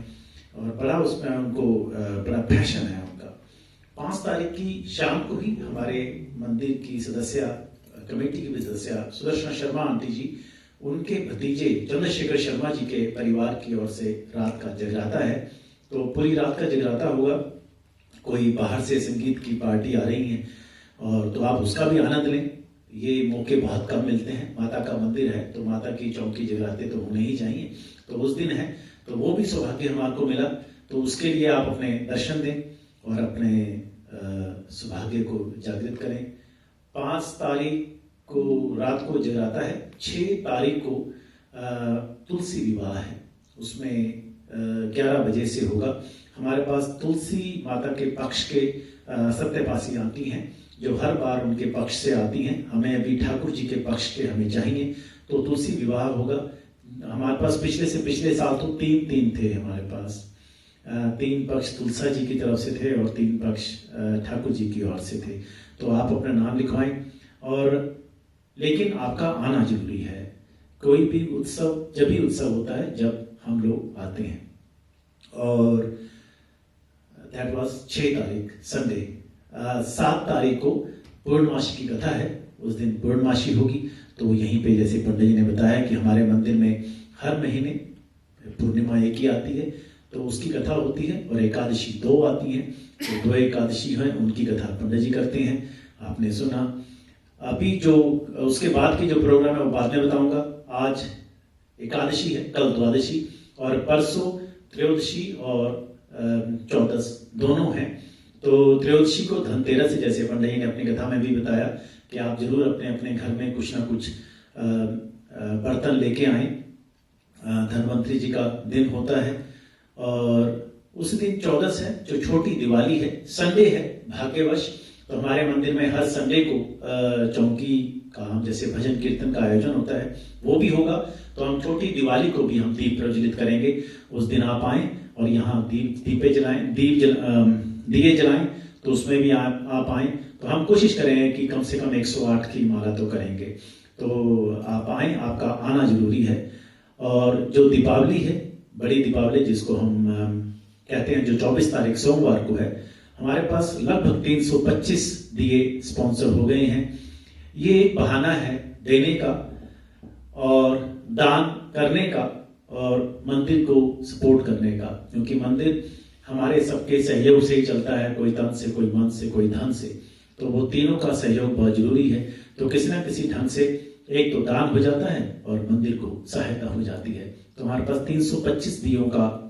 और बड़ा उसमें उनको बड़ा पैशन है उनका। 5 तारीख की शाम को ही हमारे मंदिर की सदस्य, कमेटी की भी सदस्य सुदर्शना शर्मा आंटी जी, उनके भतीजे चंद्रशेखर शर्मा जी के परिवार की ओर से रात का जगराता है। तो पूरी रात का जगराता होगा। कोई बाहर से संगीत की पार्टी आ रही है, और तो आप उसका भी आनंद लें। ये मौके बहुत कम मिलते हैं, माता का मंदिर है तो माता की चौकी जगराते तो होने ही चाहिए। तो उस दिन है, तो वो भी सौभाग्य हमारे को मिला, तो उसके लिए आप अपने दर्शन दें और अपने सौभाग्य को जागृत करें। 5 तारीख को रात को जगराता है। 6 तारीख को तुलसी विवाह है, उसमें 11 बजे से होगा। हमारे पास तुलसी माता के पक्ष के सत्यपासी आंटी हैं, जो हर बार उनके पक्ष से आती हैं। हमें अभी ठाकुर जी के पक्ष के हमें चाहिए, तो तुलसी विवाह होगा। हमारे पास पिछले से पिछले साल तो 3 थे हमारे पास, 3 पक्ष तुलसा जी की तरफ से थे और 3 पक्ष ठाकुर जी की ओर से थे। तो आप अपना नाम लिखवाएं, और लेकिन आपका आना जरूरी है। कोई भी उत्सव जब भी उत्सव होता है जब हम लोग आते हैं। और दैट वाज 6 तारीख संडे। 7 तारीख को पूर्णमासी की कथा है, उस दिन पूर्णमासी होगी। तो यहीं पे जैसे पंडित जी ने बताया कि हमारे मंदिर में हर महीने पूर्णिमा एक ही आती है, तो उसकी कथा होती है। और एकादशी 2 आती हैं, तो 2 एकादशी हैं, उनकी कथा पंडित जी करते हैं, आपने सुना। अभी जो उसके बाद की जो प्रोग्राम है वो बाद में बताऊंगा। आज एकादशी है, कल द्वादशी, और परसों त्रयोदशी और 14 दोनों हैं। तो त्रयोदशी को धनतेरस है, जैसे पंडित जी ने अपनी कथा में भी बताया कि आप जरूर अपने अपने घर में कुछ ना कुछ बर्तन लेके आए। धनवंतरी जी का दिन होता है। और उस दिन 14 है, जो छोटी दिवाली है, संडे है भाग्यवश। तो हमारे मंदिर में हर संडे को चौकी का, हम जैसे भजन कीर्तन का आयोजन होता है, वो भी होगा। तो हम छोटी दिवाली को भी हम दीप प्रज्वलित करेंगे। उस दिन आप आएं और यहाँ दीपे जलाएं, दिए जलाएं, तो उसमें भी आप आएं। तो हम कोशिश करेंगे कि कम से कम 108 की माला तो करेंगे। तो आप आएं, आपका आना जरूरी है। और जो दीपावली है, बड़ी दीपावली जिसको हम कहते हैं, जो 24 तारीख सोमवार को है, हमारे पास लगभग 325 दिए स्पॉन्सर हो गए हैं। ये एक बहाना है देने का और दान करने का और मंदिर को सपोर्ट करने का, क्योंकि मंदिर हमारे सबके सहयोग से ही चलता है, कोई तन से, कोई मन से, कोई धन से। तो वो तीनों का सहयोग बहुत जरूरी है। तो किसी ना किसी ढंग से एक तो दान हो जाता है और मंदिर को सहायता हो जाती है। तो हमारे पास 325 दियों का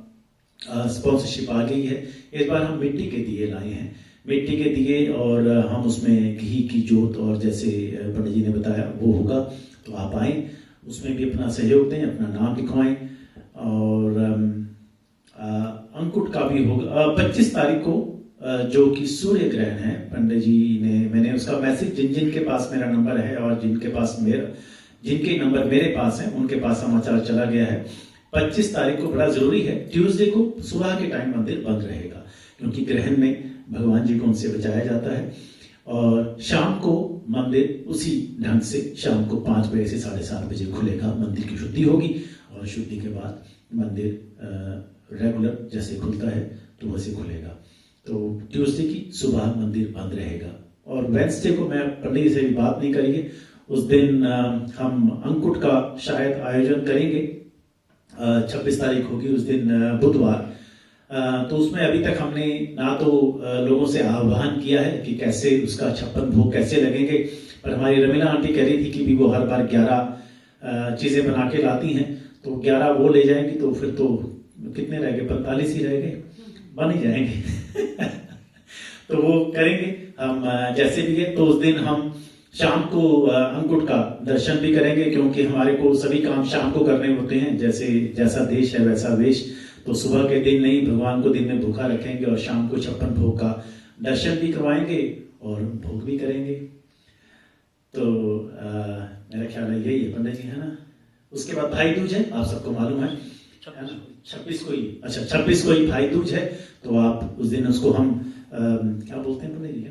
स्पॉन्सरशिप आ गई है। इस बार हम मिट्टी के दिए लाए हैं, मिट्टी के दिए, और हम उसमें घी की जोत और जैसे पंडित जी ने बताया वो होगा। तो आप आए, उसमें भी अपना सहयोग दें, अपना नाम लिखवाएं। और अंकुट का भी होगा 25 तारीख को, जो कि सूर्य ग्रहण है। पंडित जी ने, मैंने उसका मैसेज, जिनके पास मेरा नंबर है और जिनके नंबर मेरे पास है, उनके पास समाचार चला गया है। 25 तारीख को बड़ा जरूरी है, ट्यूसडे को सुबह के टाइम मंदिर बंद रहेगा, क्योंकि ग्रहण में भगवान जी को उनसे बचाया जाता है। और शाम को मंदिर उसी ढंग से शाम को 5 बजे से 7:30 बजे खुलेगा। मंदिर की शुद्धि होगी और शुद्धि के बाद मंदिर रेगुलर जैसे खुलता है तो वैसे खुलेगा। तो ट्यूसडे की सुबह मंदिर बंद रहेगा। और वेडनेसडे को मैं पंडित जी से भी बात नहीं करेंगे, उस दिन हम अंकुट का शायद आयोजन करेंगे। 26 तारीख होगी उस दिन बुधवार, तो उसमें अभी तक हमने ना तो लोगों से आह्वान किया है कि कैसे उसका 56 भोग कैसे लगेंगे, पर हमारी रमीला आंटी कह रही थी कि भी वो हर बार 11 चीज़ें बना के लाती हैं, तो 11 वो ले जाएंगी, तो फिर तो कितने रह गए, 45 ही रह गए, बन ही जाएंगे। तो वो करेंगे हम जैसे भी है। तो उस दिन हम शाम को अंकुट का दर्शन भी करेंगे, क्योंकि हमारे को सभी काम शाम को करने होते हैं, जैसा देश है वैसा वेश। तो सुबह के दिन नहीं, भगवान को दिन में भूखा रखेंगे और शाम को 56 भोग का दर्शन भी करवाएंगे और भोग भी करेंगे। तो मेरा ख्याल है यही है पंडित जी, है ना। उसके बाद भाई दूज है, आप सबको मालूम है 26 को ही, अच्छा 26 को ही भाई दूज है। तो आप उस दिन उसको हम क्या बोलते हैं पंडित जी,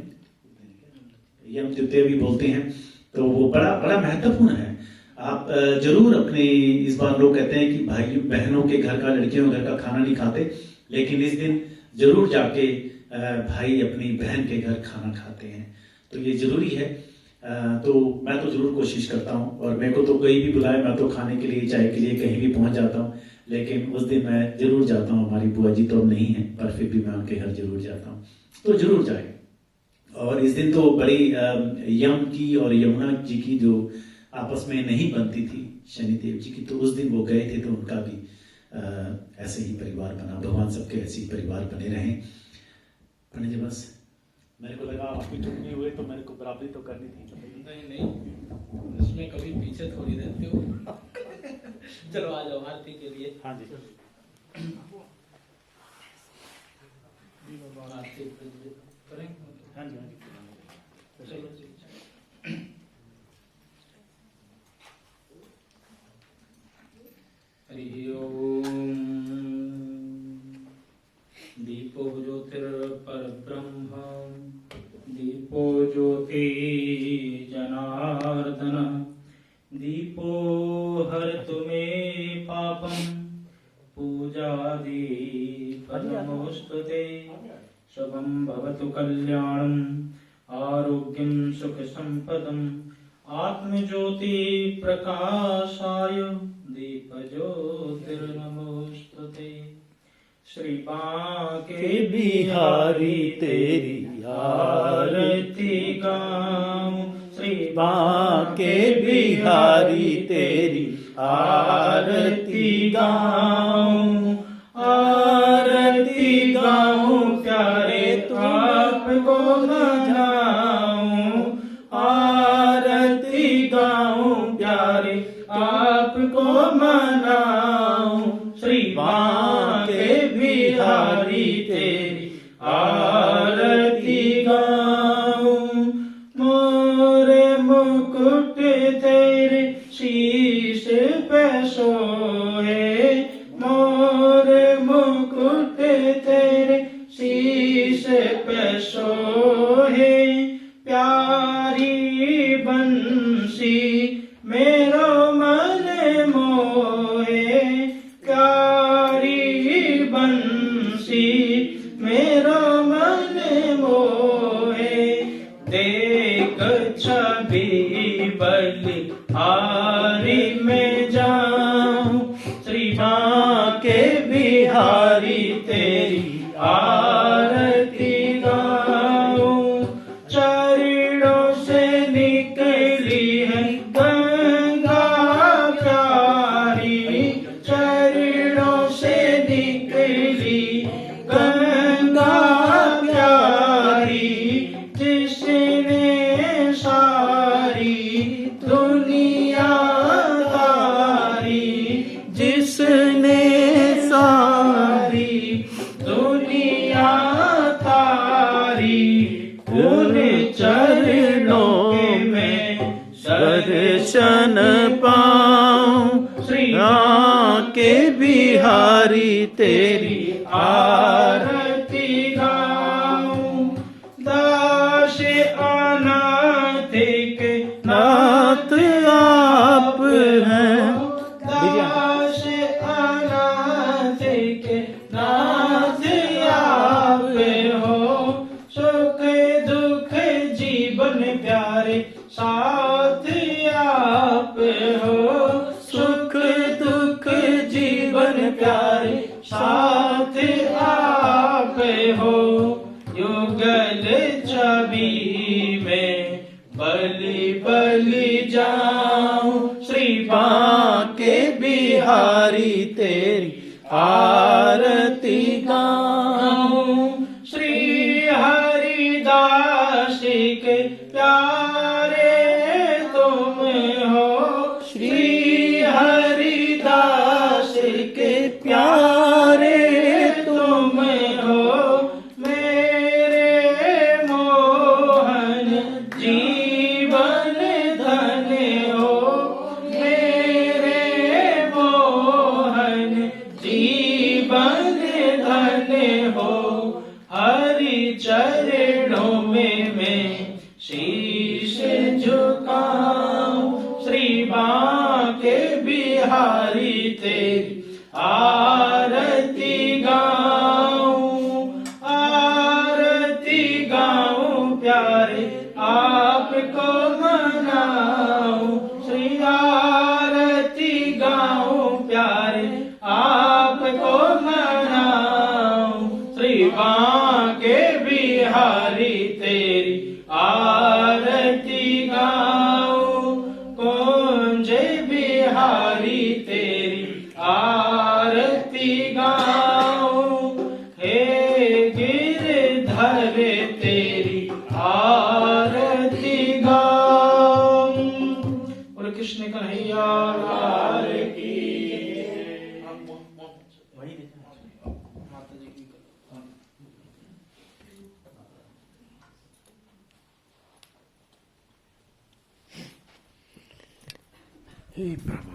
यम द्वितीया भी बोलते हैं। तो वो बड़ा महत्वपूर्ण है। आप जरूर अपने, इस बार लोग कहते हैं कि भाई बहनों के घर का, लड़कियों के घर का खाना नहीं खाते, लेकिन इस दिन जरूर जाके भाई अपनी बहन के घर खाना खाते हैं। तो ये जरूरी है। तो मैं तो जरूर कोशिश करता हूँ, और मेरे को तो कोई भी बुलाए मैं तो खाने के लिए, चाय के लिए कहीं भी पहुंच जाता हूँ। लेकिन उस दिन मैं जरूर जाता हूँ। हमारी बुआ जी तो नहीं है, पर फिर भी मैं उनके घर जरूर जाता हूँ। तो जरूर जाए। और इस दिन तो बड़ी यम की और यमुना जी की जो आपस में नहीं बनती थी, शनिदेव जी की, तो उस दिन वो गए थे, तो उनका भी ऐसे ही परिवार बना। भगवान सबके ऐसे ही परिवार बने रहें। पंडित जी बस मेरे को लगा आपकी टुकनी हुए तो मेरे को बराबरी तो करनी थी। नहीं, इसमें कभी पीछे थोड़ी रहते हो। चलो आ जाओ आरती के लिए। हाँ जी आरती करें। हाँ जी चलो जी। हरि ओम। दीपो ज्योतिर्परब्रह्म, दीपो ज्योति जनार्दन, दीपो हरतु मे पापम, पूजादि नमोस्तुते। शुभं भवतु कल्याणं, आरोग्यं सुख संपदं, आत्मज्योति प्रकाशाय दीप ज्योतिर्नमोस्तुते। श्री बांके बिहारी तेरी आरती गाऊं, श्री बांके बिहारी तेरी आरती गाऊं, आरती गाऊं प्यारे आपको मनाऊं, आरती गाऊं प्यारे आपको मनाऊं। श्री बांके बिहारी तेरी आरती गाऊं, मोरे मुकुट तेरे शीश पे सोए, मोरे मुकुट तेरे शीश पे सोए। प्यारी बंसी मेरो मन मोहे, प्यारी बंसी मेरो मन मोहे। देख छवि बलिहारी में जाऊं, श्री बांके बिहारी तेरी आरती गाऊं। चरणों से निकली है गंगा प्यारी, चरणों से निकली गंगा प्यारी, जिसने सारी दुनिया तारी, जिसने सारी दुनिया तारी। उन चरणों में दर्शन पाऊं, श्री बांके बिहारी तेरी आरती गाऊं। दास अनाथ के नाथ आप हैं, दास अनाथ के नाथ आप हो। सुख दुख जीवन प्यारे साथ आप हो, सुख दुख जीवन प्यारे साथ आप बिहारी तेरी आरती गाऊं। श्री हरिदास के प्यारे तुम हो, श्री हरिदास के प्यारे तुम हो, मेरे मोहन जीवन धन हो, मेरे मोहन जीवन धन हो। हरि चरणों में मैं शीश झुकाऊं, श्री बांके बिहारी तेरी आरती गाऊं, आरती गाऊं प्यारे आपको मनाऊं, श्री आरती गाऊं प्यारे आपको मनाऊं, श्री बांके बिहारी तेरी आरती गाऊं, कुंज बिहारी तेरी आरती गाऊं, हे गिरधर तेरी आरती गाऊं। और कृष्ण कन्हैया लाल की। माता जी की हे प्रभु।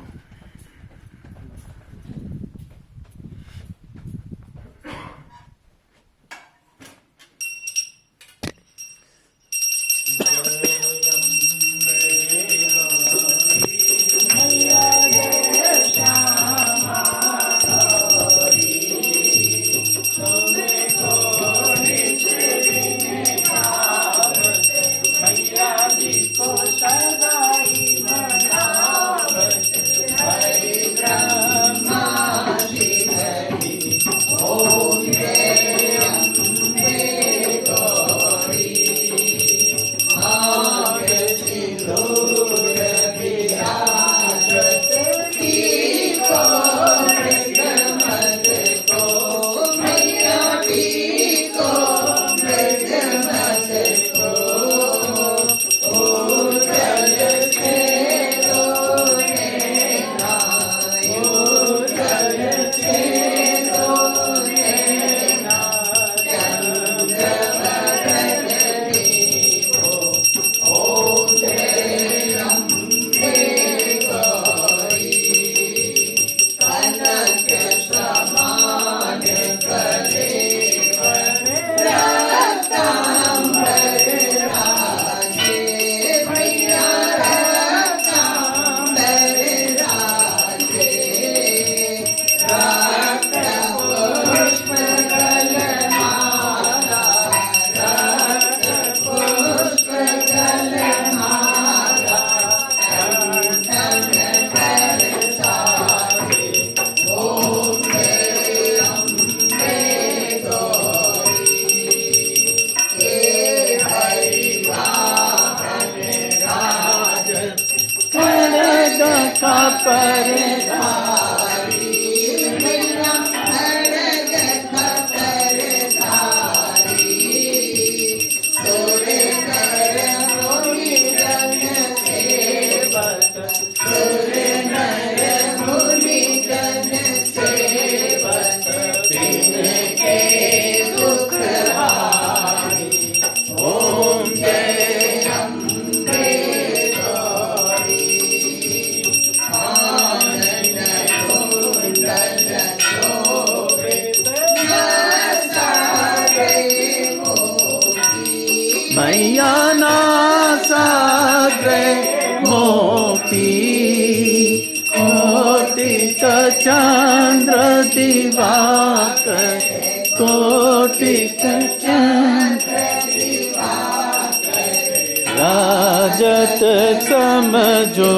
मैया नासाग्रे मोती कोटित चंद्र दिवाकर कोटित चंद्र दिवाकर राजत समझो